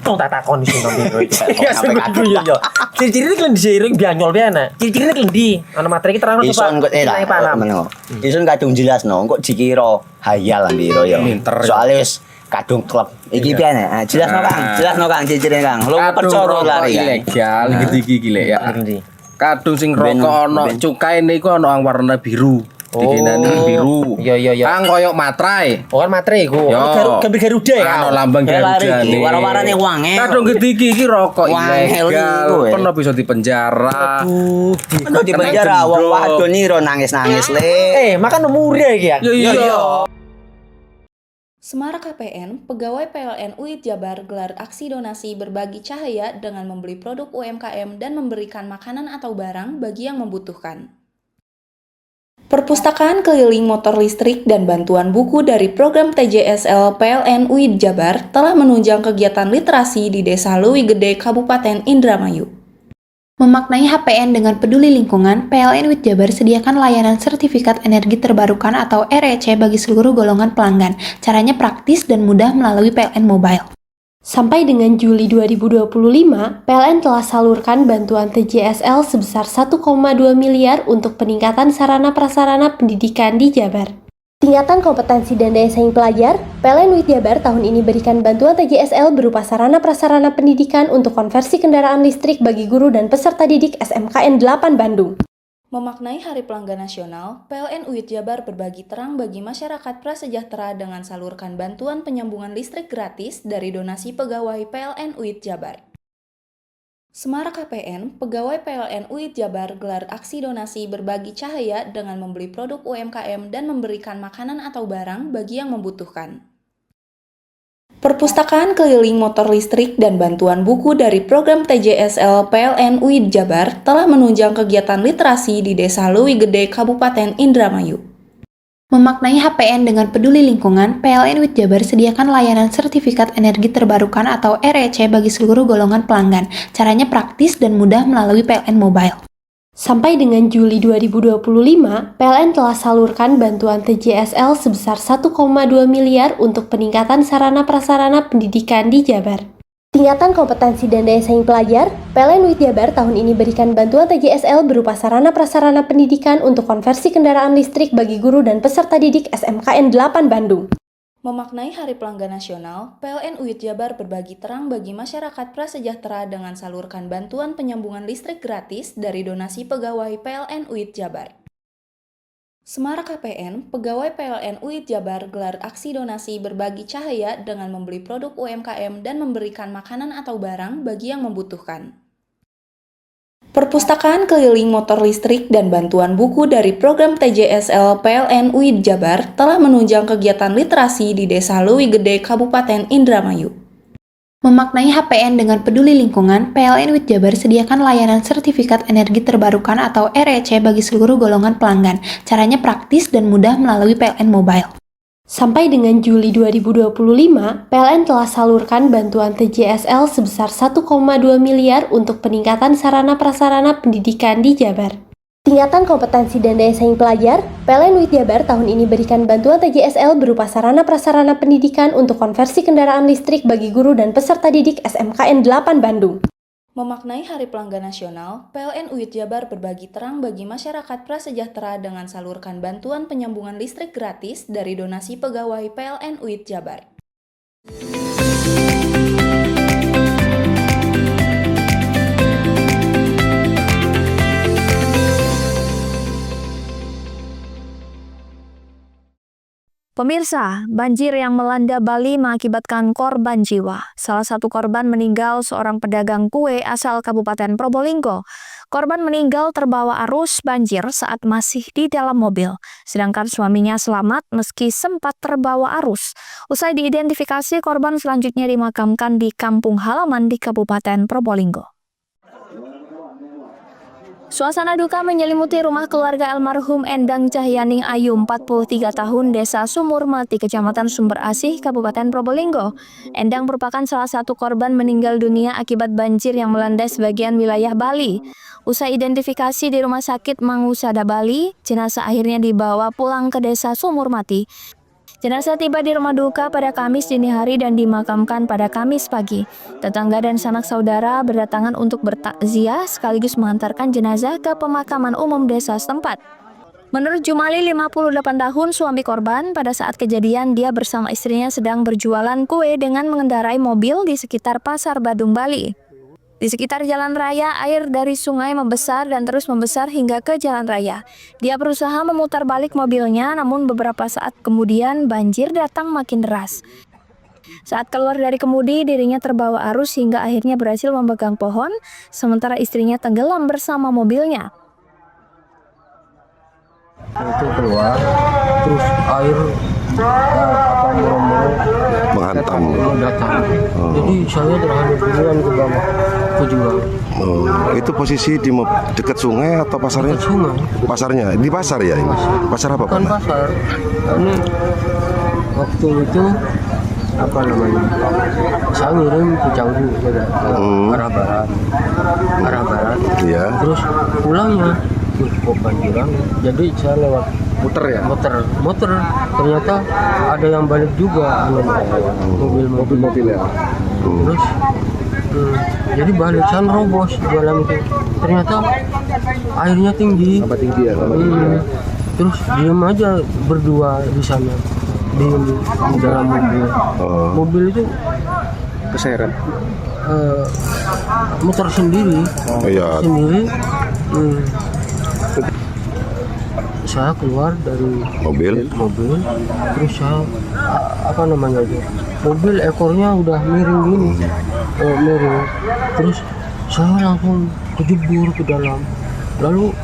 Tong tak takoni sing nang iki. Ya sampe yo. Ciri-cirine kan diseiring bianyol piye ana. Ciri-cirine klendi. Ana materi iki terang to, Pak. Ison kok meneng. Ison kadung jelasno, kok dikira hayal ambiro yo. Soale wis kadung klub. Iki piye nek? Jelasno Kang ciri-cirine Kang. Lu percaya lari. Ilegal iki lek ya. Kadung sing rokok ana cukae niku ana warna biru. Dikenani biru. Iya. Kang koyo matrai. Oh kan matrai iku. Gambar Garuda ya. Ana lambang Garuda iki. Warna-warnane wange. Kadung iki rokok ilegal. Pernah bisa dipenjara. Pernah dipenjara wong wadon iro nangis-nangis le. Makan murah iki ya. Iya. Semarang KPN, pegawai PLN UID Jabar gelar aksi donasi berbagi cahaya dengan membeli produk UMKM dan memberikan makanan atau barang bagi yang membutuhkan. Perpustakaan keliling motor listrik dan bantuan buku dari program TJSL PLN UID Jabar telah menunjang kegiatan literasi di Desa Leuwi Gede, Kabupaten Indramayu. Memaknai HPN dengan peduli lingkungan, PLN UID Jabar sediakan layanan sertifikat energi terbarukan atau REC bagi seluruh golongan pelanggan. Caranya praktis dan mudah melalui PLN Mobile. Sampai dengan Juli 2025, PLN telah salurkan bantuan TJSL sebesar 1,2 miliar untuk peningkatan sarana-prasarana pendidikan di Jabar. Tingkatan kompetensi dan daya saing pelajar, PLN UID Jabar tahun ini berikan bantuan TJSL berupa sarana-prasarana pendidikan untuk konversi kendaraan listrik bagi guru dan peserta didik SMKN 8 Bandung. Memaknai Hari Pelanggan Nasional, PLN UID Jabar berbagi terang bagi masyarakat prasejahtera dengan salurkan bantuan penyambungan listrik gratis dari donasi pegawai PLN UID Jabar. Semarang KPN, pegawai PLN UID Jabar gelar aksi donasi berbagi cahaya dengan membeli produk UMKM dan memberikan makanan atau barang bagi yang membutuhkan. Perpustakaan keliling motor listrik dan bantuan buku dari program TJSL PLN UID Jabar telah menunjang kegiatan literasi di Desa Leuwi Gede, Kabupaten Indramayu. Memaknai HPN dengan peduli lingkungan, PLN UID Jabar sediakan layanan sertifikat energi terbarukan atau REC bagi seluruh golongan pelanggan. Caranya praktis dan mudah melalui PLN Mobile. Sampai dengan Juli 2025, PLN telah salurkan bantuan TJSL sebesar 1,2 miliar untuk peningkatan sarana-prasarana pendidikan di Jabar. Tingkatan kompetensi dan daya saing pelajar, PLN UID Jabar tahun ini berikan bantuan TJSL berupa sarana-prasarana pendidikan untuk konversi kendaraan listrik bagi guru dan peserta didik SMKN 8 Bandung. Memaknai Hari Pelanggan Nasional, PLN UID Jabar berbagi terang bagi masyarakat prasejahtera dengan salurkan bantuan penyambungan listrik gratis dari donasi pegawai PLN UID Jabar. Semarang KPN, pegawai PLN UID Jabar gelar aksi donasi berbagi cahaya dengan membeli produk UMKM dan memberikan makanan atau barang bagi yang membutuhkan. Perpustakaan keliling motor listrik dan bantuan buku dari program TJSL PLN UID Jabar telah menunjang kegiatan literasi di Desa Leuwi Gede, Kabupaten Indramayu. Memaknai HPN dengan peduli lingkungan, PLN UID Jabar sediakan layanan sertifikat energi terbarukan atau REC bagi seluruh golongan pelanggan. Caranya praktis dan mudah melalui PLN Mobile. Sampai dengan Juli 2025, PLN telah salurkan bantuan TJSL sebesar 1,2 miliar untuk peningkatan sarana-prasarana pendidikan di Jabar. Tingkatan kompetensi dan daya saing pelajar, PLN UID Jabar tahun ini berikan bantuan TJSL berupa sarana-prasarana pendidikan untuk konversi kendaraan listrik bagi guru dan peserta didik SMKN 8 Bandung. Memaknai Hari Pelanggan Nasional, PLN UID Jabar berbagi terang bagi masyarakat prasejahtera dengan salurkan bantuan penyambungan listrik gratis dari donasi pegawai PLN UID Jabar. Pemirsa, banjir yang melanda Bali mengakibatkan korban jiwa. Salah satu korban meninggal seorang pedagang kue asal Kabupaten Probolinggo. Korban meninggal terbawa arus banjir saat masih di dalam mobil. Sedangkan suaminya selamat meski sempat terbawa arus. Usai diidentifikasi, korban selanjutnya dimakamkan di kampung halaman di Kabupaten Probolinggo. Suasana duka menyelimuti rumah keluarga almarhum Endang Cahyaning Ayu, 43 tahun, Desa Sumur Mati, Kecamatan Sumber Asih, Kabupaten Probolinggo. Endang merupakan salah satu korban meninggal dunia akibat banjir yang melanda sebagian wilayah Bali. Usai identifikasi di Rumah Sakit Mangusada Bali, jenazah akhirnya dibawa pulang ke Desa Sumur Mati. Jenazah tiba di rumah duka pada Kamis dini hari dan dimakamkan pada Kamis pagi. Tetangga dan sanak saudara berdatangan untuk bertakziah sekaligus mengantarkan jenazah ke pemakaman umum desa setempat. Menurut Jumali, 58 tahun, suami korban, pada saat kejadian dia bersama istrinya sedang berjualan kue dengan mengendarai mobil di sekitar Pasar Badung, Bali. Di sekitar jalan raya, air dari sungai membesar dan terus membesar hingga ke jalan raya. Dia berusaha memutar balik mobilnya, namun beberapa saat kemudian banjir datang makin deras. Saat keluar dari kemudi, dirinya terbawa arus hingga akhirnya berhasil memegang pohon, sementara istrinya tenggelam bersama mobilnya. Itu keluar, terus air menghantam, datang. Jadi saya terhanyut duluan ke bawah, ke jurang. Itu posisi di dekat sungai atau pasarnya? Dekat sungai. Pasarnya di pasar ya ini. Pasar apa? Bukan pasar. Ini waktu itu apa namanya? Saya ngirim ke Canggu ke arah barat. Arah barat. Iya. Terus pulangnya kok banjiran. Jadi saya lewat muter ya? Muter. Ternyata ada yang balik juga, mobil-mobil ya. Terus jadi balik, saya nerobos jalan itu. Ternyata airnya tinggi. Sampai tinggi ya? Terus diem aja berdua di sana, diem di dalam mobil. Mobil itu keseret. Muter sendiri. Iya. Sendiri. Saya keluar dari mobil, terus saya apa namanya itu, mobil ekornya udah miring gini, miring, terus saya langsung kejebur ke dalam, lalu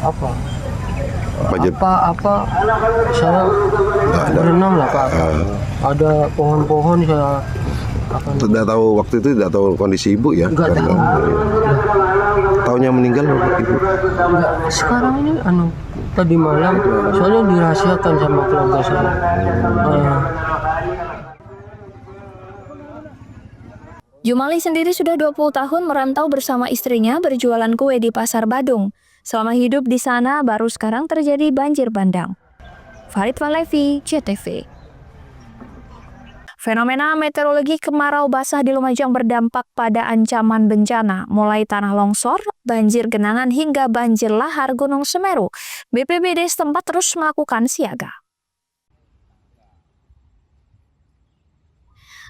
apa saya berenang lah Pak, ada pohon-pohon saya. Tidak tahu waktu itu, tidak tahu kondisi ibu ya? Enggak tahu. Taunya meninggal ibu? Enggak, sekarang ini tadi malam soalnya dirahasiakan sama keluarga saya. Jumali sendiri sudah 20 tahun merantau bersama istrinya berjualan kue di Pasar Badung. Selama hidup di sana baru sekarang terjadi banjir bandang. Farid Valevi, JTV. Fenomena meteorologi kemarau basah di Lumajang berdampak pada ancaman bencana, mulai tanah longsor, banjir genangan hingga banjir lahar Gunung Semeru. BPBD setempat terus melakukan siaga.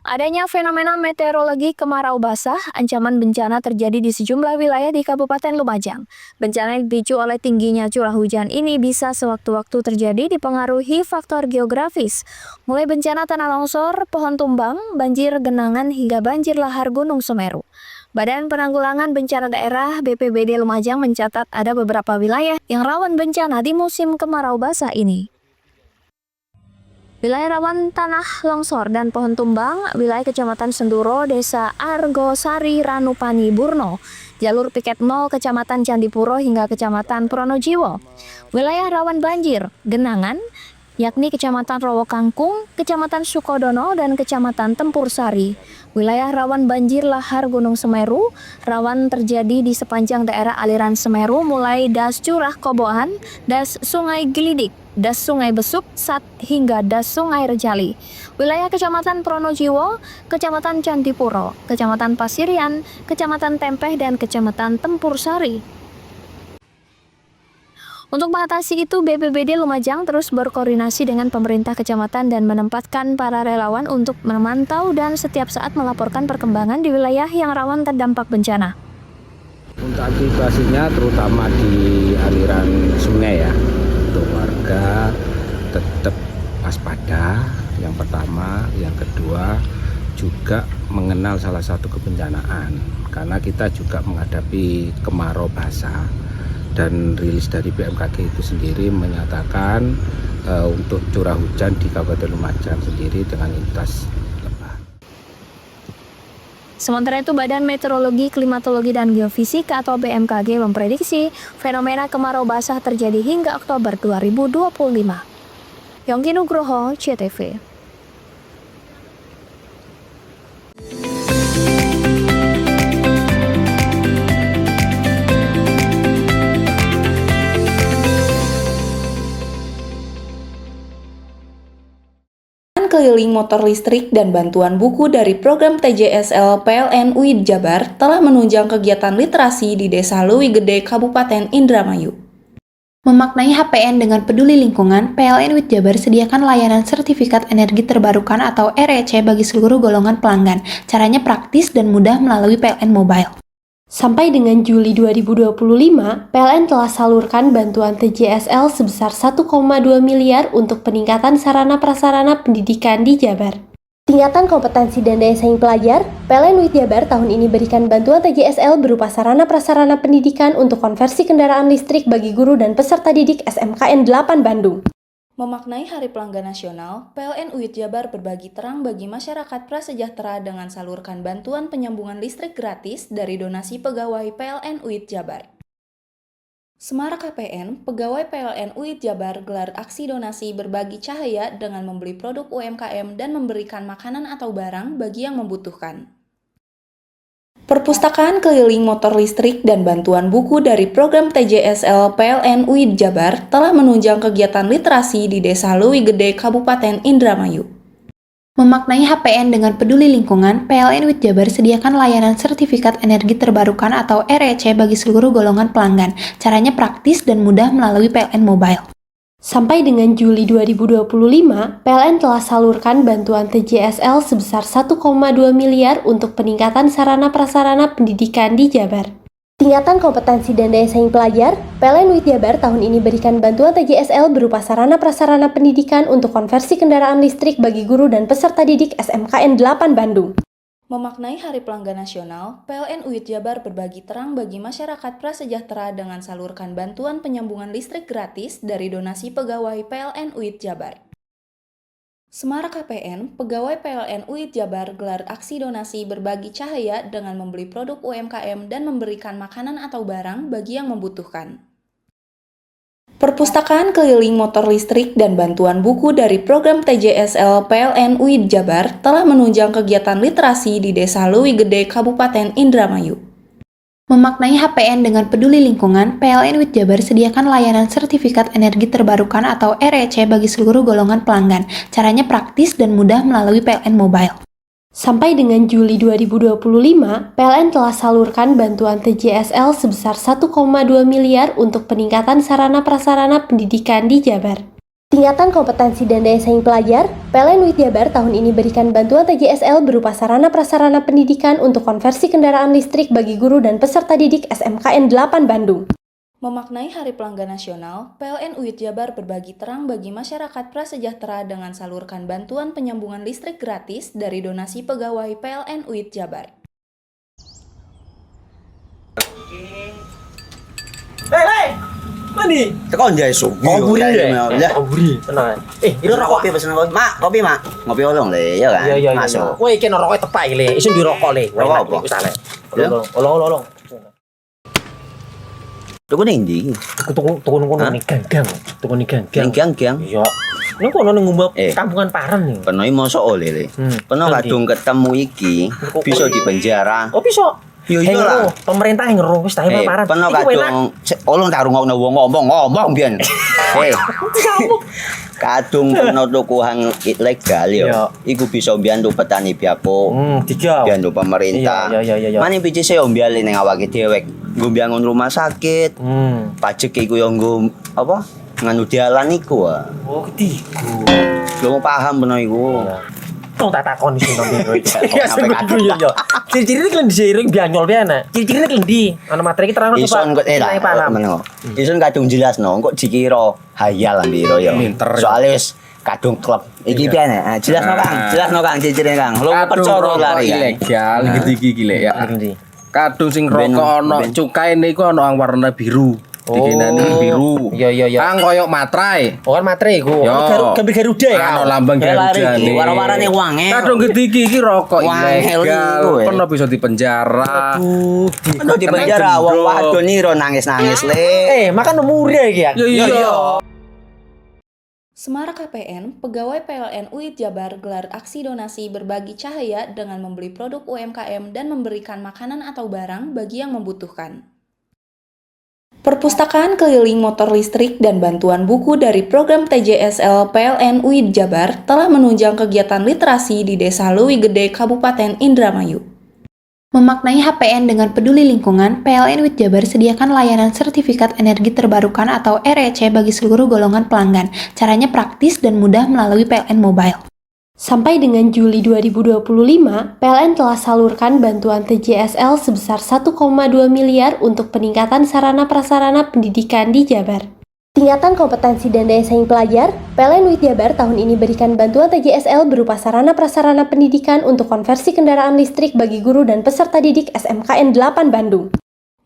Adanya fenomena meteorologi kemarau basah, ancaman bencana terjadi di sejumlah wilayah di Kabupaten Lumajang. Bencana yang dipicu oleh tingginya curah hujan ini bisa sewaktu-waktu terjadi dipengaruhi faktor geografis, mulai bencana tanah longsor, pohon tumbang, banjir genangan hingga banjir lahar Gunung Semeru. Badan Penanggulangan Bencana Daerah BPBD Lumajang mencatat ada beberapa wilayah yang rawan bencana di musim kemarau basah ini. Wilayah rawan tanah longsor dan pohon tumbang, wilayah Kecamatan Senduro, Desa Argosari, Ranupani, Burno, jalur piket Mall, Kecamatan Candipuro hingga Kecamatan Pronojiwo. Wilayah rawan banjir, genangan, yakni Kecamatan Rowokangkung, Kecamatan Sukodono, dan Kecamatan Tempur Sari. Wilayah rawan banjir lahar Gunung Semeru, rawan terjadi di sepanjang daerah aliran Semeru mulai Das Curah Koboan, Das Sungai Gilidik, Das Sungai Besuk, Sat, hingga Das Sungai Rejali. Wilayah Kecamatan Pronojiwo, Kecamatan Candipuro, Kecamatan Pasirian, Kecamatan Tempeh, dan Kecamatan Tempur Sari. Untuk mengatasi itu, BPBD Lumajang terus berkoordinasi dengan pemerintah kecamatan dan menempatkan para relawan untuk memantau dan setiap saat melaporkan perkembangan di wilayah yang rawan terdampak bencana. Untuk antisipasinya terutama di aliran sungai ya, untuk warga tetap waspada yang pertama, yang kedua juga mengenal salah satu kebencanaan karena kita juga menghadapi kemarau basah dan rilis dari BMKG itu sendiri menyatakan untuk curah hujan di Kabupaten Lumajang sendiri dengan intensitas lebat. Sementara itu, Badan Meteorologi, Klimatologi, dan Geofisika atau BMKG memprediksi fenomena kemarau basah terjadi hingga Oktober 2025. Yongki Nugroho, CTV. Keliling motor listrik dan bantuan buku dari program TJSL PLN UID Jabar telah menunjang kegiatan literasi di Desa Leuwi Gede, Kabupaten Indramayu. Memaknai HPN dengan peduli lingkungan, PLN UID Jabar sediakan layanan sertifikat energi terbarukan atau REC bagi seluruh golongan pelanggan. Caranya praktis dan mudah melalui PLN Mobile. Sampai dengan Juli 2025, PLN telah salurkan bantuan TJSL sebesar 1,2 miliar untuk peningkatan sarana-prasarana pendidikan di Jabar. Tingkatan kompetensi dan daya saing pelajar, PLN UID Jabar tahun ini berikan bantuan TJSL berupa sarana-prasarana pendidikan untuk konversi kendaraan listrik bagi guru dan peserta didik SMKN 8 Bandung. Memaknai Hari Pelanggan Nasional, PLN UID Jabar berbagi terang bagi masyarakat prasejahtera dengan salurkan bantuan penyambungan listrik gratis dari donasi pegawai PLN UID Jabar. Semarak HPN, pegawai PLN UID Jabar gelar aksi donasi berbagi cahaya dengan membeli produk UMKM dan memberikan makanan atau barang bagi yang membutuhkan. Perpustakaan keliling motor listrik dan bantuan buku dari program TJSL PLN UID Jabar telah menunjang kegiatan literasi di Desa Leuwi Gede, Kabupaten Indramayu. Memaknai HPN dengan peduli lingkungan, PLN UID Jabar sediakan layanan sertifikat energi terbarukan atau REC bagi seluruh golongan pelanggan. Caranya praktis dan mudah melalui PLN Mobile. Sampai dengan Juli 2025, PLN telah salurkan bantuan TJSL sebesar 1,2 miliar untuk peningkatan sarana-prasarana pendidikan di Jabar. Tingkatan kompetensi dan daya saing pelajar, PLN UID Jabar tahun ini berikan bantuan TJSL berupa sarana-prasarana pendidikan untuk konversi kendaraan listrik bagi guru dan peserta didik SMKN 8 Bandung. Memaknai Hari Pelanggan Nasional, PLN UID Jabar berbagi terang bagi masyarakat prasejahtera dengan salurkan bantuan penyambungan listrik gratis dari donasi pegawai PLN UID Jabar. Semarak HPN, pegawai PLN UID Jabar gelar aksi donasi berbagi cahaya dengan membeli produk UMKM dan memberikan makanan atau barang bagi yang membutuhkan. Perpustakaan keliling motor listrik dan bantuan buku dari program TJSL PLN UID Jabar telah menunjang kegiatan literasi di Desa Leuwi Gede, Kabupaten Indramayu. Memaknai HPN dengan peduli lingkungan, PLN UID Jabar sediakan layanan sertifikat energi terbarukan atau REC bagi seluruh golongan pelanggan. Caranya praktis dan mudah melalui PLN Mobile. Sampai dengan Juli 2025, PLN telah salurkan bantuan TJSL sebesar 1,2 miliar untuk peningkatan sarana-prasarana pendidikan di Jabar. Tingkatan kompetensi dan daya saing pelajar, PLN UID Jabar tahun ini berikan bantuan TJSL berupa sarana-prasarana pendidikan untuk konversi kendaraan listrik bagi guru dan peserta didik SMKN 8 Bandung. Memaknai Hari Pelanggan Nasional, PLN UID Jabar berbagi terang bagi masyarakat prasejahtera dengan salurkan bantuan penyambungan listrik gratis dari donasi pegawai PLN UID Jabar. Hei, mandi. Tekan jaya su. Ngoburi deh. Ngoburi, tenang. Ini rokok pesen kopi. Mak, kopi, Mak. Ngopi olong le, ya kan? Iya. Masuk. Woi, iki rokok tepak le. Isun dirokok le. Rokok apa? Wis ale. Olong. Tuku ning ndi? Tuku ning gang. Tuku ning gang. Ning gang. Iya. Ning kono ning ngumba kampungan Paren nih. Peno iki mosok oleh le. Peno kadung ketemu iki bisa dipenjara. Oh, bisa. Yo iya lah. Pemerintah yang ngeru wis tahe Paren. Peno kadung olong tak rungokno wong ngomong biyen. Kadung peno tuku hang ilegal yo. Iku bisa mbiyantu petani biako. Mbiyantu pemerintah. Iya. Mane pici se mbiali ning awake dhewek. Nggo mbiangun rumah sakit. Pajak iku yo nggo apa? Nganu dalan iku. Oh, ketiku. Lu paham peno iku. Tong tak takon di sini ya sampai kadung yo. Ciri-ciri iki diseiring bianyol piana. Ciri-ciri iki ndi? Ana materi iki terang Ison kok meneng. Ison kadung jelasno kok dikira hayal ndiro yo. Soale wis kadung klub. Iki piye nek? Jelasno Kang, jelasno Kang ciri-cirine Kang. Lu percaya lari ilegal iki gile ya. Kadung sing rokok ono cukai niku ono yang warna biru. Dikenani biru. Iya. Kang koyok materai. Oh kan materai iku. Gambar Garuda ya. Ono lambang Garuda nih. Warna-warnane wange. Kadung iki rokok ilegal. Pernah bisa dipenjara. Pernah dipenjara wong wadon niro nangis-nangis le. Makan murah iki ya. Iya. Semara KPN, pegawai PLN UID Jabar gelar aksi donasi berbagi cahaya dengan membeli produk UMKM dan memberikan makanan atau barang bagi yang membutuhkan. Perpustakaan keliling motor listrik dan bantuan buku dari program TJSL PLN UID Jabar telah menunjang kegiatan literasi di Desa Leuwi Gede, Kabupaten Indramayu. Memaknai HPN dengan peduli lingkungan, PLN UID Jabar sediakan layanan sertifikat energi terbarukan atau REC bagi seluruh golongan pelanggan. Caranya praktis dan mudah melalui PLN Mobile. Sampai dengan Juli 2025, PLN telah salurkan bantuan TJSL sebesar 1,2 miliar untuk peningkatan sarana-prasarana pendidikan di Jabar. Tingkatan kompetensi dan daya saing pelajar, PLN UID Jabar tahun ini berikan bantuan TJSL berupa sarana-prasarana pendidikan untuk konversi kendaraan listrik bagi guru dan peserta didik SMKN 8 Bandung.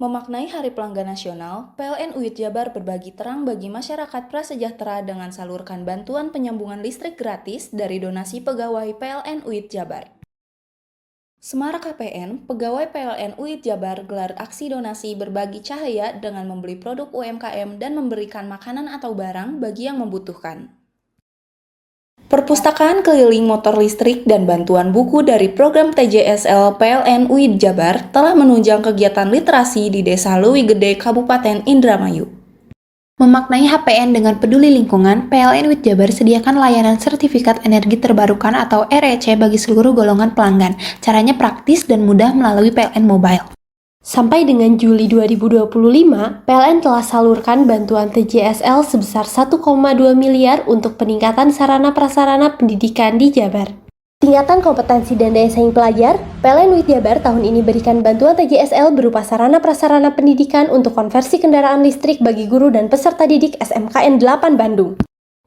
Memaknai Hari Pelanggan Nasional, PLN UID Jabar berbagi terang bagi masyarakat prasejahtera dengan salurkan bantuan penyambungan listrik gratis dari donasi pegawai PLN UID Jabar. Semara KPN, pegawai PLN UID Jabar gelar aksi donasi berbagi cahaya dengan membeli produk UMKM dan memberikan makanan atau barang bagi yang membutuhkan. Perpustakaan keliling motor listrik dan bantuan buku dari program TJSL PLN UID Jabar telah menunjang kegiatan literasi di Desa Leuwi Gede, Kabupaten Indramayu. Memaknai HPN dengan peduli lingkungan, PLN UID Jabar sediakan layanan sertifikat energi terbarukan atau REC bagi seluruh golongan pelanggan. Caranya praktis dan mudah melalui PLN Mobile. Sampai dengan Juli 2025, PLN telah salurkan bantuan TJSL sebesar 1,2 miliar untuk peningkatan sarana-prasarana pendidikan di Jabar. Tingkatan kompetensi dan daya saing pelajar, PLN UID Jabar tahun ini berikan bantuan TJSL berupa sarana-prasarana pendidikan untuk konversi kendaraan listrik bagi guru dan peserta didik SMKN 8 Bandung.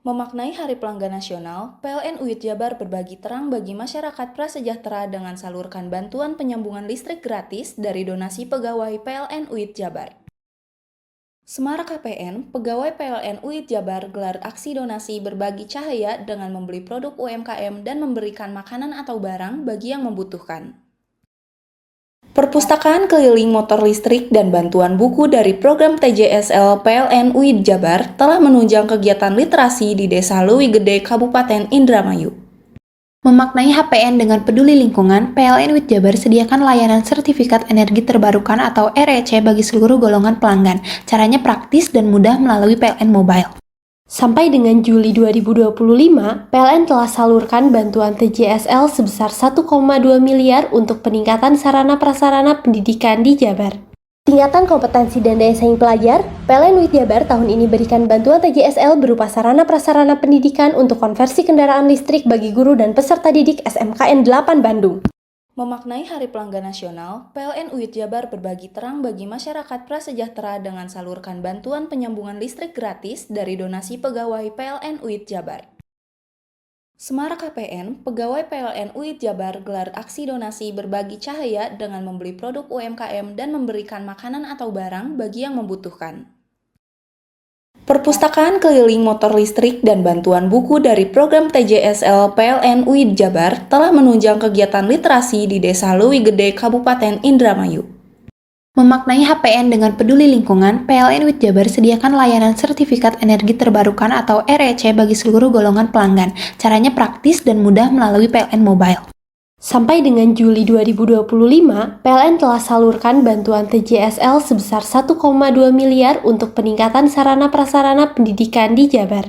Memaknai Hari Pelanggan Nasional, PLN UID Jabar berbagi terang bagi masyarakat prasejahtera dengan salurkan bantuan penyambungan listrik gratis dari donasi pegawai PLN UID Jabar. Semara KPN, pegawai PLN UID Jabar gelar aksi donasi berbagi cahaya dengan membeli produk UMKM dan memberikan makanan atau barang bagi yang membutuhkan. Perpustakaan keliling motor listrik dan bantuan buku dari program TJSL PLN UID Jabar telah menunjang kegiatan literasi di Desa Leuwi Gede, Kabupaten Indramayu. Memaknai HPN dengan peduli lingkungan, PLN UID Jabar sediakan layanan sertifikat energi terbarukan atau REC bagi seluruh golongan pelanggan. Caranya praktis dan mudah melalui PLN Mobile. Sampai dengan Juli 2025, PLN telah salurkan bantuan TJSL sebesar 1,2 miliar untuk peningkatan sarana-prasarana pendidikan di Jabar. Tingkatan kompetensi dan daya saing pelajar, PLN UID Jabar tahun ini berikan bantuan TJSL berupa sarana-prasarana pendidikan untuk konversi kendaraan listrik bagi guru dan peserta didik SMKN 8 Bandung. Memaknai Hari Pelanggan Nasional, PLN UID Jabar berbagi terang bagi masyarakat prasejahtera dengan salurkan bantuan penyambungan listrik gratis dari donasi pegawai PLN UID Jabar. Semara KPN, pegawai PLN UID Jabar gelar aksi donasi berbagi cahaya dengan membeli produk UMKM dan memberikan makanan atau barang bagi yang membutuhkan. Perpustakaan keliling motor listrik dan bantuan buku dari program TJSL PLN UID Jabar telah menunjang kegiatan literasi di Desa Leuwi Gede, Kabupaten Indramayu. Memaknai HPN dengan peduli lingkungan, PLN UID Jabar sediakan layanan sertifikat energi terbarukan atau REC bagi seluruh golongan pelanggan. Caranya praktis dan mudah melalui PLN Mobile. Sampai dengan Juli 2025, PLN telah salurkan bantuan TJSL sebesar 1,2 miliar untuk peningkatan sarana-prasarana pendidikan di Jabar.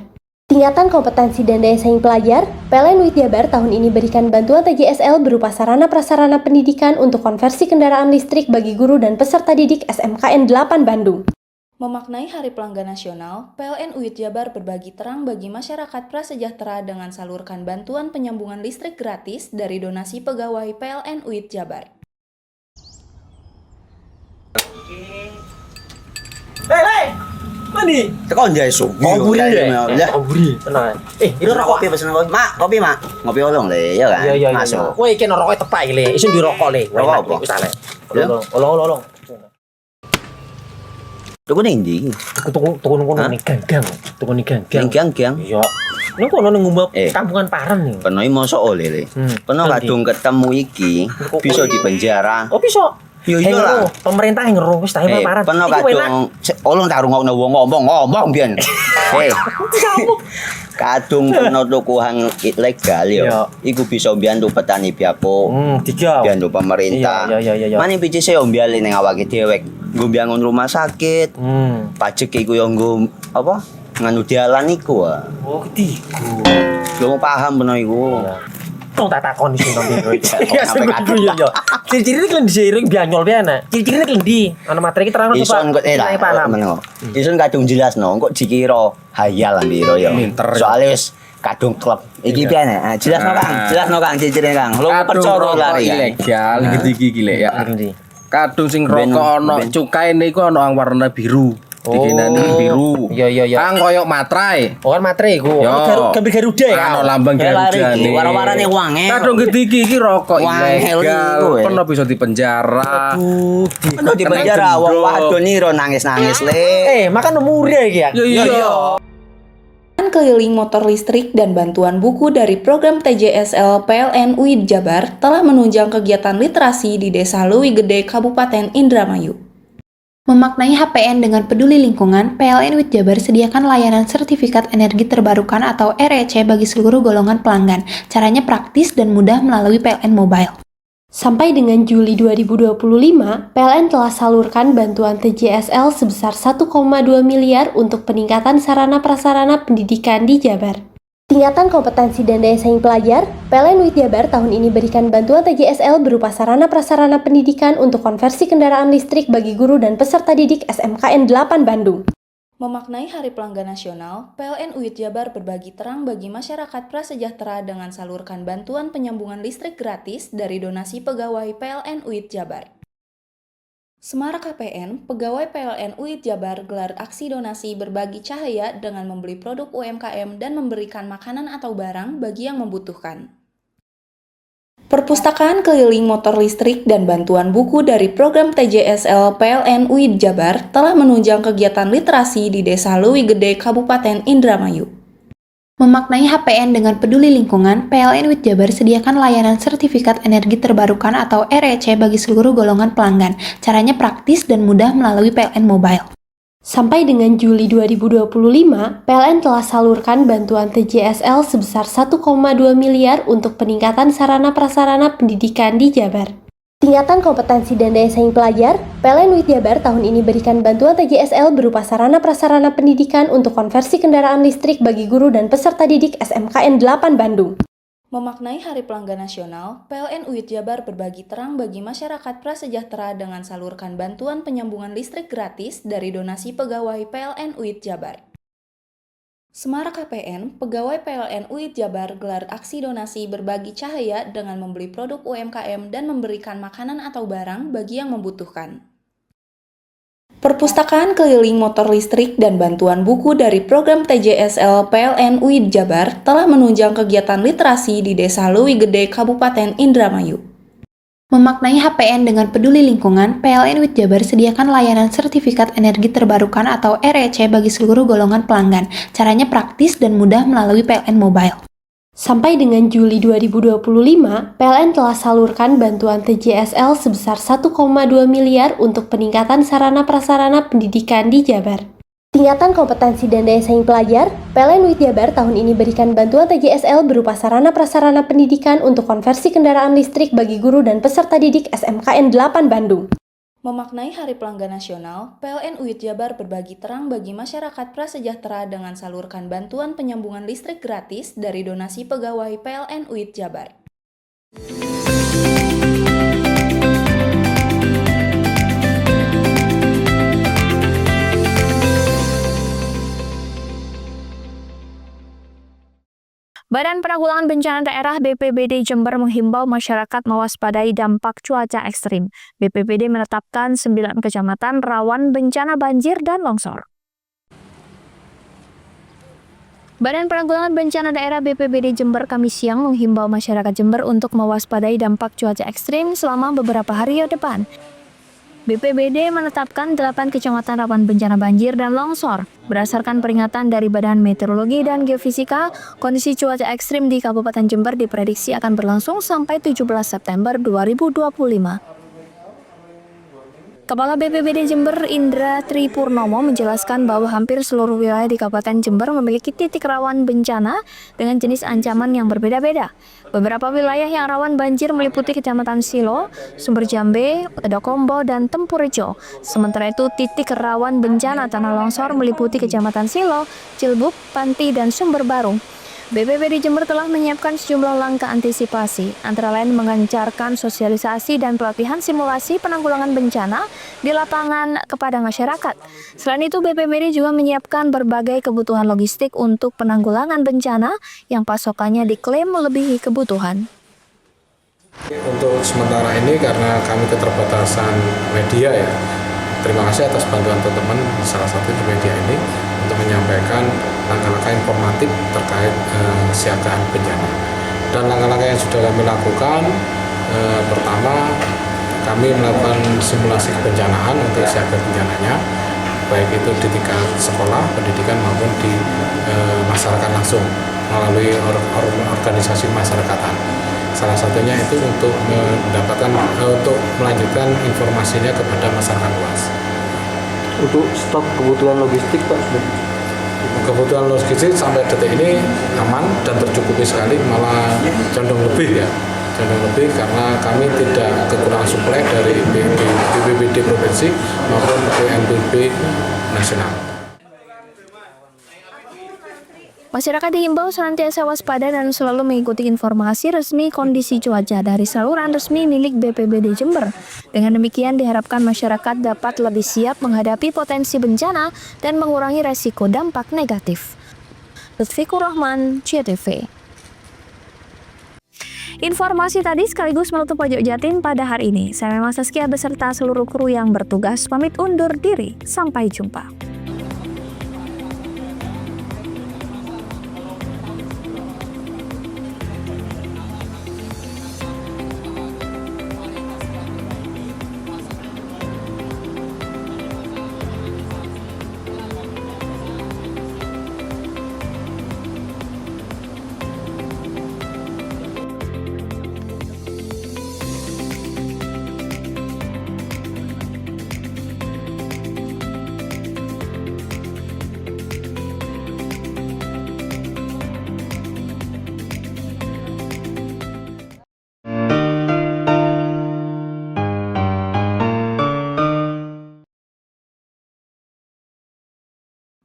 Tingkatan kompetensi dan daya saing pelajar, PLN UID Jabar tahun ini berikan bantuan TJSL berupa sarana-prasarana pendidikan untuk konversi kendaraan listrik bagi guru dan peserta didik SMKN 8 Bandung. Memaknai Hari Pelanggan Nasional, PLN UID Jabar berbagi terang bagi masyarakat prasejahtera dengan salurkan bantuan penyambungan listrik gratis dari donasi pegawai PLN UID Jabar. Hei! Mandi. Tekan jaya su. Komburi deh. Komburi. Tenang. Ini rokok. Kopi pesen kopi. Mak, kopi mak. Ngopi olong le, ya kan? Iya. Masuk. Kowe iki rokok tepak iki le. Isin dirokok le. Rokok apa? Wis ale. Olong. Tuku ning ndi? Tuku ngono ning gang. Tuku ning gang. Ning gang. Iya. Ning kono ning ngumap kampungan Paren nih. Peno iki mosok oleh le. Peno kadung ketemu iki bisa dipenjara. Oh bisa. Yo iya lah. Pemerintah yang ngeruh wis tahe Paren. Peno kadung olong tak rungokno wong ngomong biyen. Kadung peno tuku hang ilegal yo. Iku bisa mbiyantu petani biako. Mbiyantu pemerintah. Iya. Mane pici se mbiale ning awake dhewek. Nggo mbiyangun rumah sakit. Pajak iku yo nggo apa? Nganu dalan iku. Oh, ketiku. Lu paham peno iku. Tong tak takon di sini ya. Sampai kadung yo. Ciri-ciri iki diseiring bianyol piye ana? Ciri-cirine iki ndi? Ana materi iki terang Ison kok meneng. Ison kadung jelasno kok dikira hayal ndiro yo. Soale wis kadung klub. Iki piye nek? Jelasno Kang ciri-cirine Kang. Lu percaya lari ilegal iki le ya. Kadung sing rokok ana cukaine iku ana warna biru. Dikenani biru. Iya. Kang koyo materai. Oh kan materai iku. Gambar Garuda ya. Ono lambang Garuda nih. Warna-warnane wange. Kadung iki rokok ilegal. Pernah bisa dipenjara. Pernah dipenjara wong wadon iro nangis-nangis le. Makan murah iki ya. Iya. Keliling motor listrik dan bantuan buku dari program TJSL PLN UID Jabar telah menunjang kegiatan literasi di Desa Leuwi Gede, Kabupaten Indramayu. Memaknai HPN dengan peduli lingkungan, PLN UID Jabar sediakan layanan sertifikat energi terbarukan atau REC bagi seluruh golongan pelanggan. Caranya praktis dan mudah melalui PLN Mobile. Sampai dengan Juli 2025, PLN telah salurkan bantuan TJSL sebesar 1,2 miliar untuk peningkatan sarana prasarana pendidikan di Jabar. Tingkatan kompetensi dan daya saing pelajar, PLN UID Jabar tahun ini berikan bantuan TJSL berupa sarana prasarana pendidikan untuk konversi kendaraan listrik bagi guru dan peserta didik SMKN 8 Bandung. Memaknai Hari Pelanggan Nasional, PLN UID Jabar berbagi terang bagi masyarakat prasejahtera dengan salurkan bantuan penyambungan listrik gratis dari donasi pegawai PLN UID Jabar. Semarak KPN, pegawai PLN UID Jabar gelar aksi donasi berbagi cahaya dengan membeli produk UMKM dan memberikan makanan atau barang bagi yang membutuhkan. Perpustakaan keliling motor listrik dan bantuan buku dari program TJSL PLN UID Jabar telah menunjang kegiatan literasi di Desa Leuwi Gede, Kabupaten Indramayu. Memaknai HPN dengan peduli lingkungan, PLN UID Jabar sediakan layanan sertifikat energi terbarukan atau REC bagi seluruh golongan pelanggan. Caranya praktis dan mudah melalui PLN Mobile. Sampai dengan Juli 2025, PLN telah salurkan bantuan TJSL sebesar 1,2 miliar untuk peningkatan sarana prasarana pendidikan di Jabar. Tingkatan kompetensi dan daya saing pelajar, PLN UID Jabar tahun ini berikan bantuan TJSL berupa sarana prasarana pendidikan untuk konversi kendaraan listrik bagi guru dan peserta didik SMKN 8 Bandung. Memaknai Hari Pelanggan Nasional, PLN UID Jabar berbagi terang bagi masyarakat prasejahtera dengan salurkan bantuan penyambungan listrik gratis dari donasi pegawai PLN UID Jabar. Semarak KPN, pegawai PLN UID Jabar gelar aksi donasi berbagi cahaya dengan membeli produk UMKM dan memberikan makanan atau barang bagi yang membutuhkan. Perpustakaan keliling motor listrik dan bantuan buku dari program TJSL PLN UID Jabar telah menunjang kegiatan literasi di Desa Leuwi Gede, Kabupaten Indramayu. Memaknai HPN dengan peduli lingkungan, PLN UID Jabar sediakan layanan sertifikat energi terbarukan atau REC bagi seluruh golongan pelanggan. Caranya praktis dan mudah melalui PLN Mobile. Sampai dengan Juli 2025, PLN telah salurkan bantuan TJSL sebesar 1,2 miliar untuk peningkatan sarana prasarana pendidikan di Jabar. Tingkatan kompetensi dan daya saing pelajar, PLN UID Jabar tahun ini berikan bantuan TJSL berupa sarana prasarana pendidikan untuk konversi kendaraan listrik bagi guru dan peserta didik SMKN 8 Bandung. Memaknai Hari Pelanggan Nasional, PLN UID Jabar berbagi terang bagi masyarakat prasejahtera dengan salurkan bantuan penyambungan listrik gratis dari donasi pegawai PLN UID Jabar. Badan Penanggulangan Bencana Daerah BPBD Jember menghimbau masyarakat mewaspadai dampak cuaca ekstrim. BPBD menetapkan 9 kecamatan rawan bencana banjir dan longsor. Badan Penanggulangan Bencana Daerah BPBD Jember Kamis siang menghimbau masyarakat Jember untuk mewaspadai dampak cuaca ekstrim selama beberapa hari ke depan. BPBD menetapkan 8 kecamatan rawan bencana banjir dan longsor. Berdasarkan peringatan dari Badan Meteorologi dan Geofisika, kondisi cuaca ekstrim di Kabupaten Jember diprediksi akan berlangsung sampai 17 September 2025. Kepala BPBD Jember Indra Tri Purnomo menjelaskan bahwa hampir seluruh wilayah di Kabupaten Jember memiliki titik rawan bencana dengan jenis ancaman yang berbeda-beda. Beberapa wilayah yang rawan banjir meliputi Kecamatan Silo, Sumber Jambe, Tedokombo, dan Tempurjo. Sementara itu, titik rawan bencana tanah longsor meliputi Kecamatan Silo, Cilbuk, Panti, dan Sumber Baru. BPBD Jember telah menyiapkan sejumlah langkah antisipasi, antara lain mengencarkan sosialisasi dan pelatihan simulasi penanggulangan bencana di lapangan kepada masyarakat. Selain itu, BPBD juga menyiapkan berbagai kebutuhan logistik untuk penanggulangan bencana yang pasokannya diklaim melebihi kebutuhan. Untuk sementara ini karena kami keterbatasan media ya, terima kasih atas bantuan teman-teman salah satu di media ini untuk menyampaikan langkah-langkah informatif terkait siagaan bencana. Dan langkah-langkah yang sudah kami lakukan, pertama kami melakukan simulasi kebencanaan untuk siaga bencananya, baik itu di tingkat sekolah, pendidikan maupun di masyarakat langsung melalui organisasi masyarakatan. Salah satunya itu untuk untuk melanjutkan informasinya kepada masyarakat luas. Untuk stok kebutuhan logistik Pak, kebutuhan logistik sampai detik ini aman dan tercukupi sekali, malah condong lebih ya, condong lebih karena kami tidak kekurangan suplai dari BPBD provinsi maupun BNPB nasional. Masyarakat diimbau senantiasa waspada dan selalu mengikuti informasi resmi kondisi cuaca dari saluran resmi milik BPBD Jember. Dengan demikian diharapkan masyarakat dapat lebih siap menghadapi potensi bencana dan mengurangi resiko dampak negatif. Lutfikur Rahman, CTV. Informasi tadi sekaligus menutup Pojok Jatim pada hari ini. Saya Memang Saskia beserta seluruh kru yang bertugas pamit undur diri. Sampai jumpa.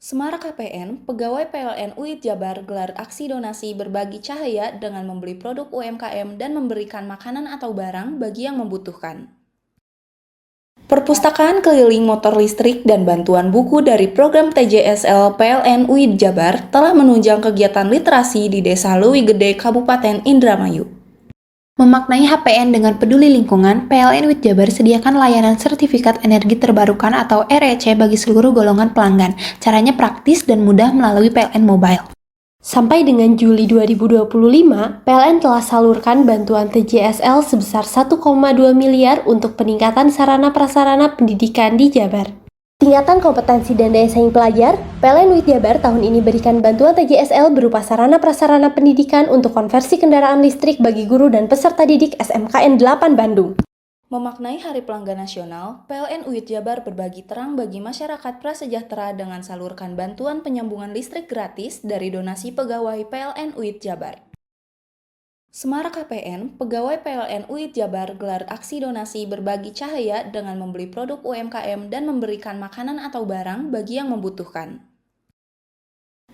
Semara KPN, pegawai PLN UID Jabar gelar aksi donasi berbagi cahaya dengan membeli produk UMKM dan memberikan makanan atau barang bagi yang membutuhkan. Perpustakaan keliling motor listrik dan bantuan buku dari program TJSL PLN UID Jabar telah menunjang kegiatan literasi di Desa Leuwi Gede, Kabupaten Indramayu. Memaknai HPN dengan peduli lingkungan, PLN UID Jabar sediakan layanan sertifikat energi terbarukan atau REC bagi seluruh golongan pelanggan. Caranya praktis dan mudah melalui PLN Mobile. Sampai dengan Juli 2025, PLN telah salurkan bantuan TJSL sebesar 1,2 miliar untuk peningkatan sarana-prasarana pendidikan di Jabar. Tingkatan kompetensi dan daya saing pelajar, PLN UID Jabar tahun ini berikan bantuan TJSL berupa sarana-prasarana pendidikan untuk konversi kendaraan listrik bagi guru dan peserta didik SMKN 8 Bandung. Memaknai Hari Pelanggan Nasional, PLN UID Jabar berbagi terang bagi masyarakat prasejahtera dengan salurkan bantuan penyambungan listrik gratis dari donasi pegawai PLN UID Jabar. Semara KPN, pegawai PLN UID Jabar gelar aksi donasi berbagi cahaya dengan membeli produk UMKM dan memberikan makanan atau barang bagi yang membutuhkan.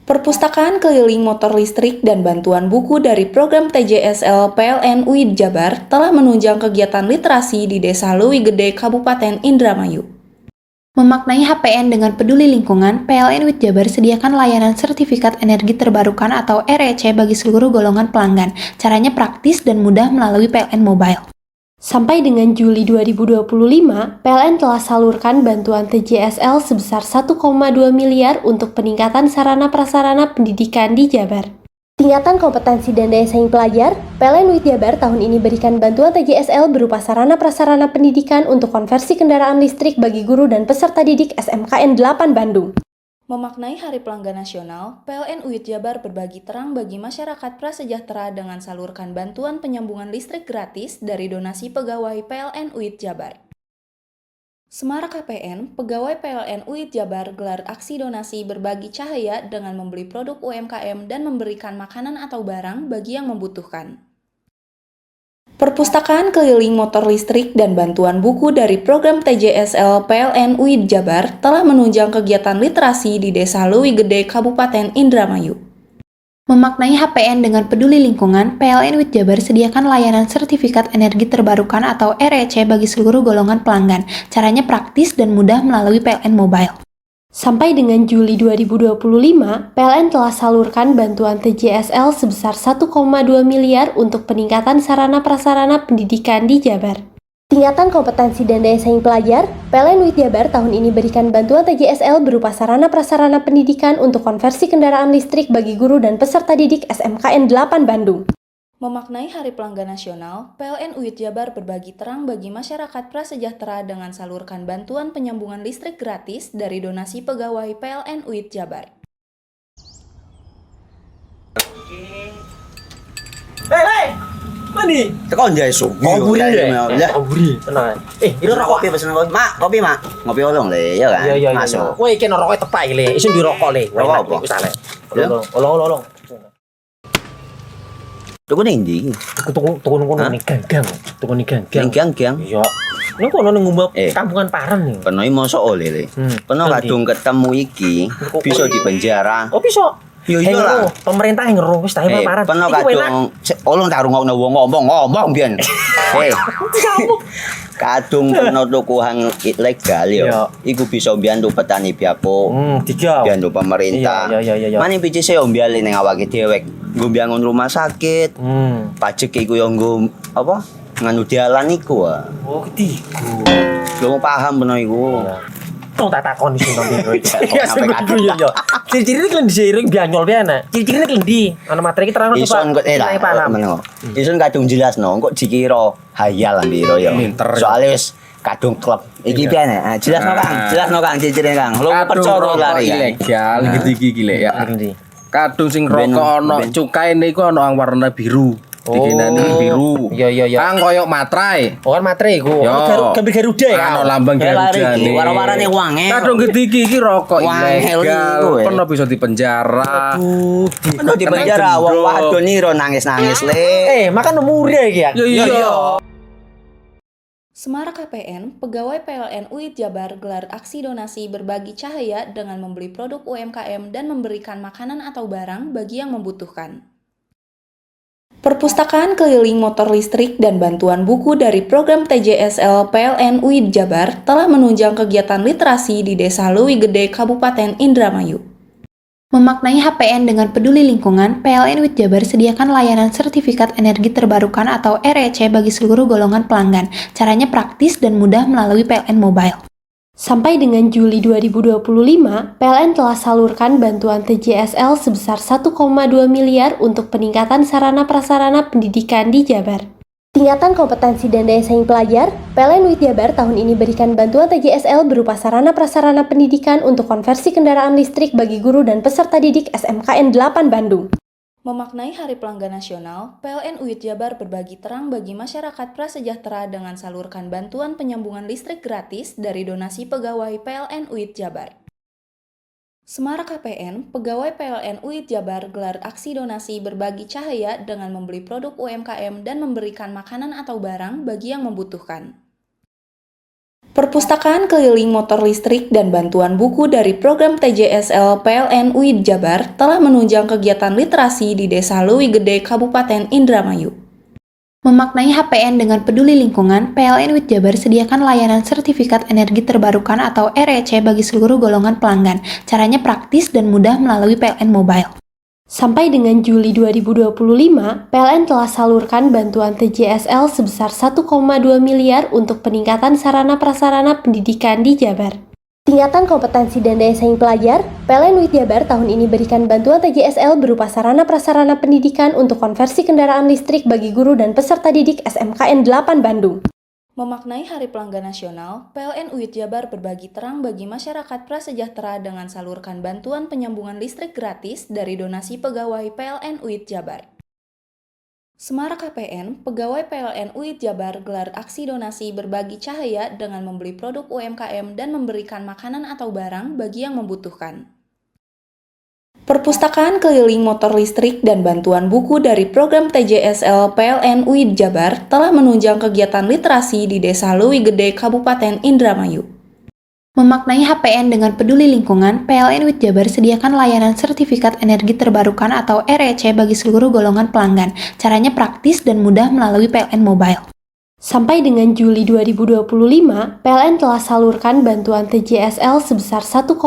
Perpustakaan keliling motor listrik dan bantuan buku dari program TJSL PLN UID Jabar telah menunjang kegiatan literasi di Desa Leuwi Gede, Kabupaten Indramayu. Memaknai HPN dengan peduli lingkungan, PLN UID Jabar sediakan layanan sertifikat energi terbarukan atau REC bagi seluruh golongan pelanggan. Caranya praktis dan mudah melalui PLN Mobile. Sampai dengan Juli 2025, PLN telah salurkan bantuan TJSL sebesar 1,2 miliar untuk peningkatan sarana prasarana pendidikan di Jabar. Tingkatan kompetensi dan daya saing pelajar, PLN UIT Jabar tahun ini berikan bantuan TJSL berupa sarana prasarana pendidikan untuk konversi kendaraan listrik bagi guru dan peserta didik SMKN 8 Bandung. Memaknai Hari Pelanggan Nasional, PLN UIT Jabar berbagi terang bagi masyarakat prasejahtera dengan salurkan bantuan penyambungan listrik gratis dari donasi pegawai PLN UIT Jabar. Semarak KPN, pegawai PLN UIT Jabar gelar aksi donasi berbagi cahaya dengan membeli produk UMKM dan memberikan makanan atau barang bagi yang membutuhkan. Perpustakaan keliling motor listrik dan bantuan buku dari program TJSL PLN UIT Jabar telah menunjang kegiatan literasi di Desa Leuwi Gede, Kabupaten Indramayu. Memaknai HPN dengan peduli lingkungan, PLN UIT Jabar sediakan layanan sertifikat energi terbarukan atau REC bagi seluruh golongan pelanggan. Caranya praktis dan mudah melalui PLN Mobile. Sampai dengan Juli 2025, PLN telah salurkan bantuan TJSL sebesar 1,2 miliar untuk peningkatan sarana prasarana pendidikan di Jabar. Tingkatan kompetensi dan daya saing pelajar, PLN UIT Jabar tahun ini berikan bantuan TJSL berupa sarana prasarana pendidikan untuk konversi kendaraan listrik bagi guru dan peserta didik SMKN 8 Bandung. Memaknai Hari Pelanggan Nasional, PLN UIT Jabar berbagi terang bagi masyarakat prasejahtera dengan salurkan bantuan penyambungan listrik gratis dari donasi pegawai PLN UIT Jabar. Hei! Mandi. Tekan jaya su. Ngoburi deh. Ngoburi. Tenang. Ini rokok. Kopi pesen kopi. Mak, kopi mak. Ngopi olong le, ya kan? Iya. Masuk. Kowe iki rokok tepak iki le. Isin dirokok le. Rokok apa? Wis ale. Olong. Tuku ning ndi? Tuku ning gang. Tuku ning gang. Gang. Iya. Ning kono ning ngumap kampungan Paren nih. Peno iki mosok oleh le. Peno kadung ketemu iki bisa dipenjara. Oh bisa. Yo iya lah. Pemerintah yang ngeruh wis tahe Paren. Peno kadung olong tak rungokno wong ngomong biyen. Kadung peno tuku hang ilegal yo. Iku bisa mbiyantu petani biako. Mbiyantu pemerintah. Iya. Mane picise yo mbiali ning awake dhewek. Nggo mbiangun rumah sakit. Pajak iku yo nggo apa? Nganu dalan iku. Oh, ketiku. Lu paham peno iku. Tong tak takon di sini ya sampai kadung yo. Ciri-ciri iki diseiring bianyol piana. Ciri-ciri iki ndi? Ana materi iki terang Ison kok meneng. Ison kadung jelasno kok dikira hayal ndiro yo. Soale wis kadung klub. Iki piana? Jelasno Kang ciri-ciri Kang. Lu percaya lari ilegal iki le ya. Kadung sing rokok ana cukaine iku ana warna biru. Dikenani biru. Iya. Kang koyo materai. Oh kan materai iku. Gambar Garuda ya. Ana lambang Garuda iki. Warna-warnane wange. Kadung iki rokok ilegal. Pernah bisa dipenjara. Pernah dipenjara wong wadon niro nangis-nangis le. Makan murah iki ya. Iya. Semarak KPN, pegawai PLN UIT Jabar gelar aksi donasi berbagi cahaya dengan membeli produk UMKM dan memberikan makanan atau barang bagi yang membutuhkan. Perpustakaan keliling motor listrik dan bantuan buku dari program TJSL PLN UIT Jabar telah menunjang kegiatan literasi di Desa Leuwi Gede, Kabupaten Indramayu. Memaknai HPN dengan peduli lingkungan, PLN UIT Jabar sediakan layanan sertifikat energi terbarukan atau REC bagi seluruh golongan pelanggan. Caranya praktis dan mudah melalui PLN Mobile. Sampai dengan Juli 2025, PLN telah salurkan bantuan TJSL sebesar 1,2 miliar untuk peningkatan sarana prasarana pendidikan di Jabar. Tingkatan kompetensi dan daya saing pelajar, PLN UIT Jabar tahun ini berikan bantuan TJSL berupa sarana prasarana pendidikan untuk konversi kendaraan listrik bagi guru dan peserta didik SMKN 8 Bandung. Memaknai Hari Pelanggan Nasional, PLN UIT Jabar berbagi terang bagi masyarakat prasejahtera dengan salurkan bantuan penyambungan listrik gratis dari donasi pegawai PLN UIT Jabar. Semarak KPN, pegawai PLN UIT Jabar gelar aksi donasi berbagi cahaya dengan membeli produk UMKM dan memberikan makanan atau barang bagi yang membutuhkan. Perpustakaan keliling motor listrik dan bantuan buku dari program TJSL PLN UIT Jabar telah menunjang kegiatan literasi di Desa Leuwi Gede, Kabupaten Indramayu. Memaknai HPN dengan peduli lingkungan, PLN UIT Jabar sediakan layanan sertifikat energi terbarukan atau REC bagi seluruh golongan pelanggan. Caranya praktis dan mudah melalui PLN Mobile. Sampai dengan Juli 2025, PLN telah salurkan bantuan TJSL sebesar 1,2 miliar untuk peningkatan sarana prasarana pendidikan di Jabar. Tingkatan kompetensi dan daya saing pelajar, PLN UIT Jabar tahun ini berikan bantuan TJSL berupa sarana prasarana pendidikan untuk konversi kendaraan listrik bagi guru dan peserta didik SMKN 8 Bandung. Memaknai Hari Pelanggan Nasional, PLN UIT Jabar berbagi terang bagi masyarakat prasejahtera dengan salurkan bantuan penyambungan listrik gratis dari donasi pegawai PLN UIT Jabar. Semarak KPN, pegawai PLN UIT Jabar gelar aksi donasi berbagi cahaya dengan membeli produk UMKM dan memberikan makanan atau barang bagi yang membutuhkan. Perpustakaan keliling motor listrik dan bantuan buku dari program TJSL PLN UIT Jabar telah menunjang kegiatan literasi di Desa Leuwi Gede, Kabupaten Indramayu. Memaknai HPN dengan peduli lingkungan, PLN UIT Jabar sediakan layanan sertifikat energi terbarukan atau REC bagi seluruh golongan pelanggan. Caranya praktis dan mudah melalui PLN Mobile. Sampai dengan Juli 2025, PLN telah salurkan bantuan TJSL sebesar 1,2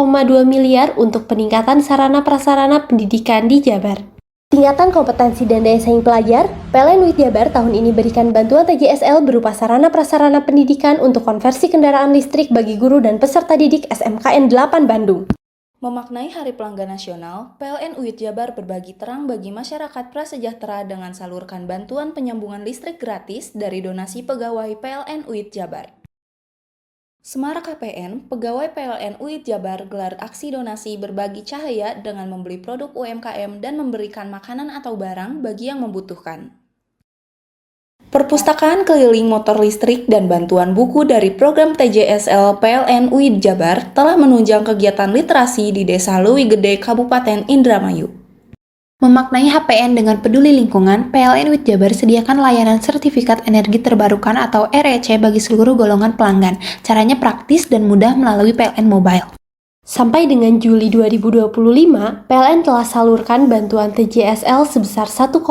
miliar untuk peningkatan sarana prasarana pendidikan di Jabar. Tingkatan kompetensi dan daya saing pelajar, PLN UIT Jabar tahun ini berikan bantuan TJSL berupa sarana prasarana pendidikan untuk konversi kendaraan listrik bagi guru dan peserta didik SMKN 8 Bandung. Memaknai Hari Pelanggan Nasional, PLN UIT Jabar berbagi terang bagi masyarakat prasejahtera dengan salurkan bantuan penyambungan listrik gratis dari donasi pegawai PLN UIT Jabar. Semarak KPN, pegawai PLN UIT Jabar gelar aksi donasi berbagi cahaya dengan membeli produk UMKM dan memberikan makanan atau barang bagi yang membutuhkan. Perpustakaan keliling motor listrik dan bantuan buku dari program TJSL PLN UIT Jabar telah menunjang kegiatan literasi di Desa Leuwi Gede, Kabupaten Indramayu. Memaknai HPN dengan peduli lingkungan, PLN UIT Jabar sediakan layanan sertifikat energi terbarukan atau REC bagi seluruh golongan pelanggan. Caranya praktis dan mudah melalui PLN Mobile. Sampai dengan Juli 2025, PLN telah salurkan bantuan TJSL sebesar 1,2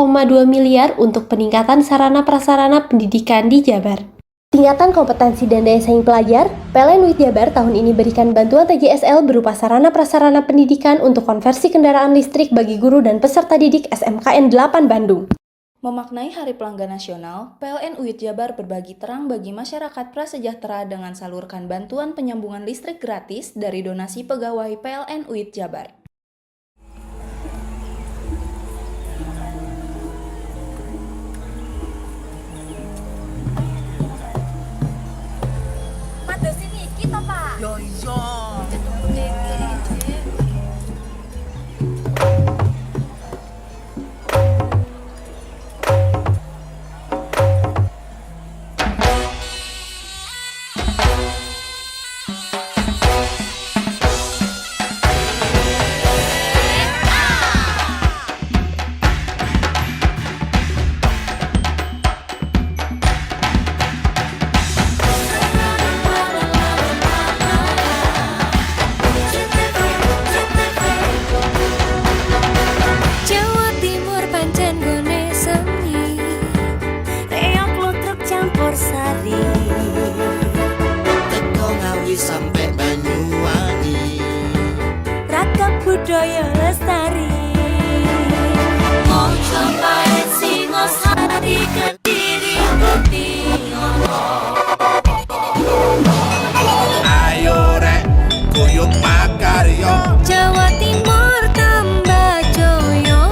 miliar untuk peningkatan sarana prasarana pendidikan di Jabar. Tingkatan kompetensi dan daya saing pelajar, PLN UIT Jabar tahun ini berikan bantuan TJSL berupa sarana prasarana pendidikan untuk konversi kendaraan listrik bagi guru dan peserta didik SMKN 8 Bandung. Memaknai Hari Pelanggan Nasional, PLN UIT Jabar berbagi terang bagi masyarakat prasejahtera dengan salurkan bantuan penyambungan listrik gratis dari donasi pegawai PLN UIT Jabar. Mados ini kita, Pak. Yo iya. budaya lestari. Mojo paen Singosari Kediri Ayo rek kuyuk makaryo Jawa Timur tambah joyo.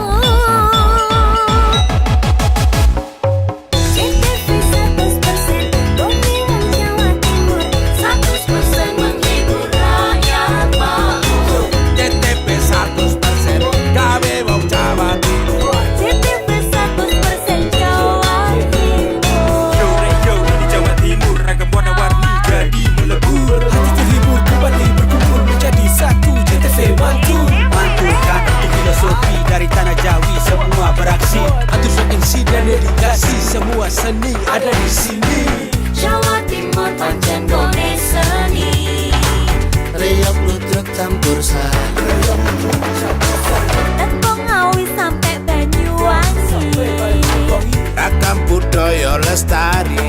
CTV 100% Dominan Jawa Timur 100% menghibur rakyat makmur. CTV 100% gawe wong Jawa Timur. CTV 100% Jawa Timur. Yo di Jawa Timur ragam warna-warni jadi melebur. Hati terhibur kembali berkumpul menjadi satu. CTV mantulkan itu filosofi dari tanah Jawi semua beraksi. Atur MC dan dedikasi semua seni ada di sini. Jawa Timur pancen gone seni. Reyok lutruk campur sari. Tepung Ngawi sampai Banyuwangi. Ragam budaya lestari.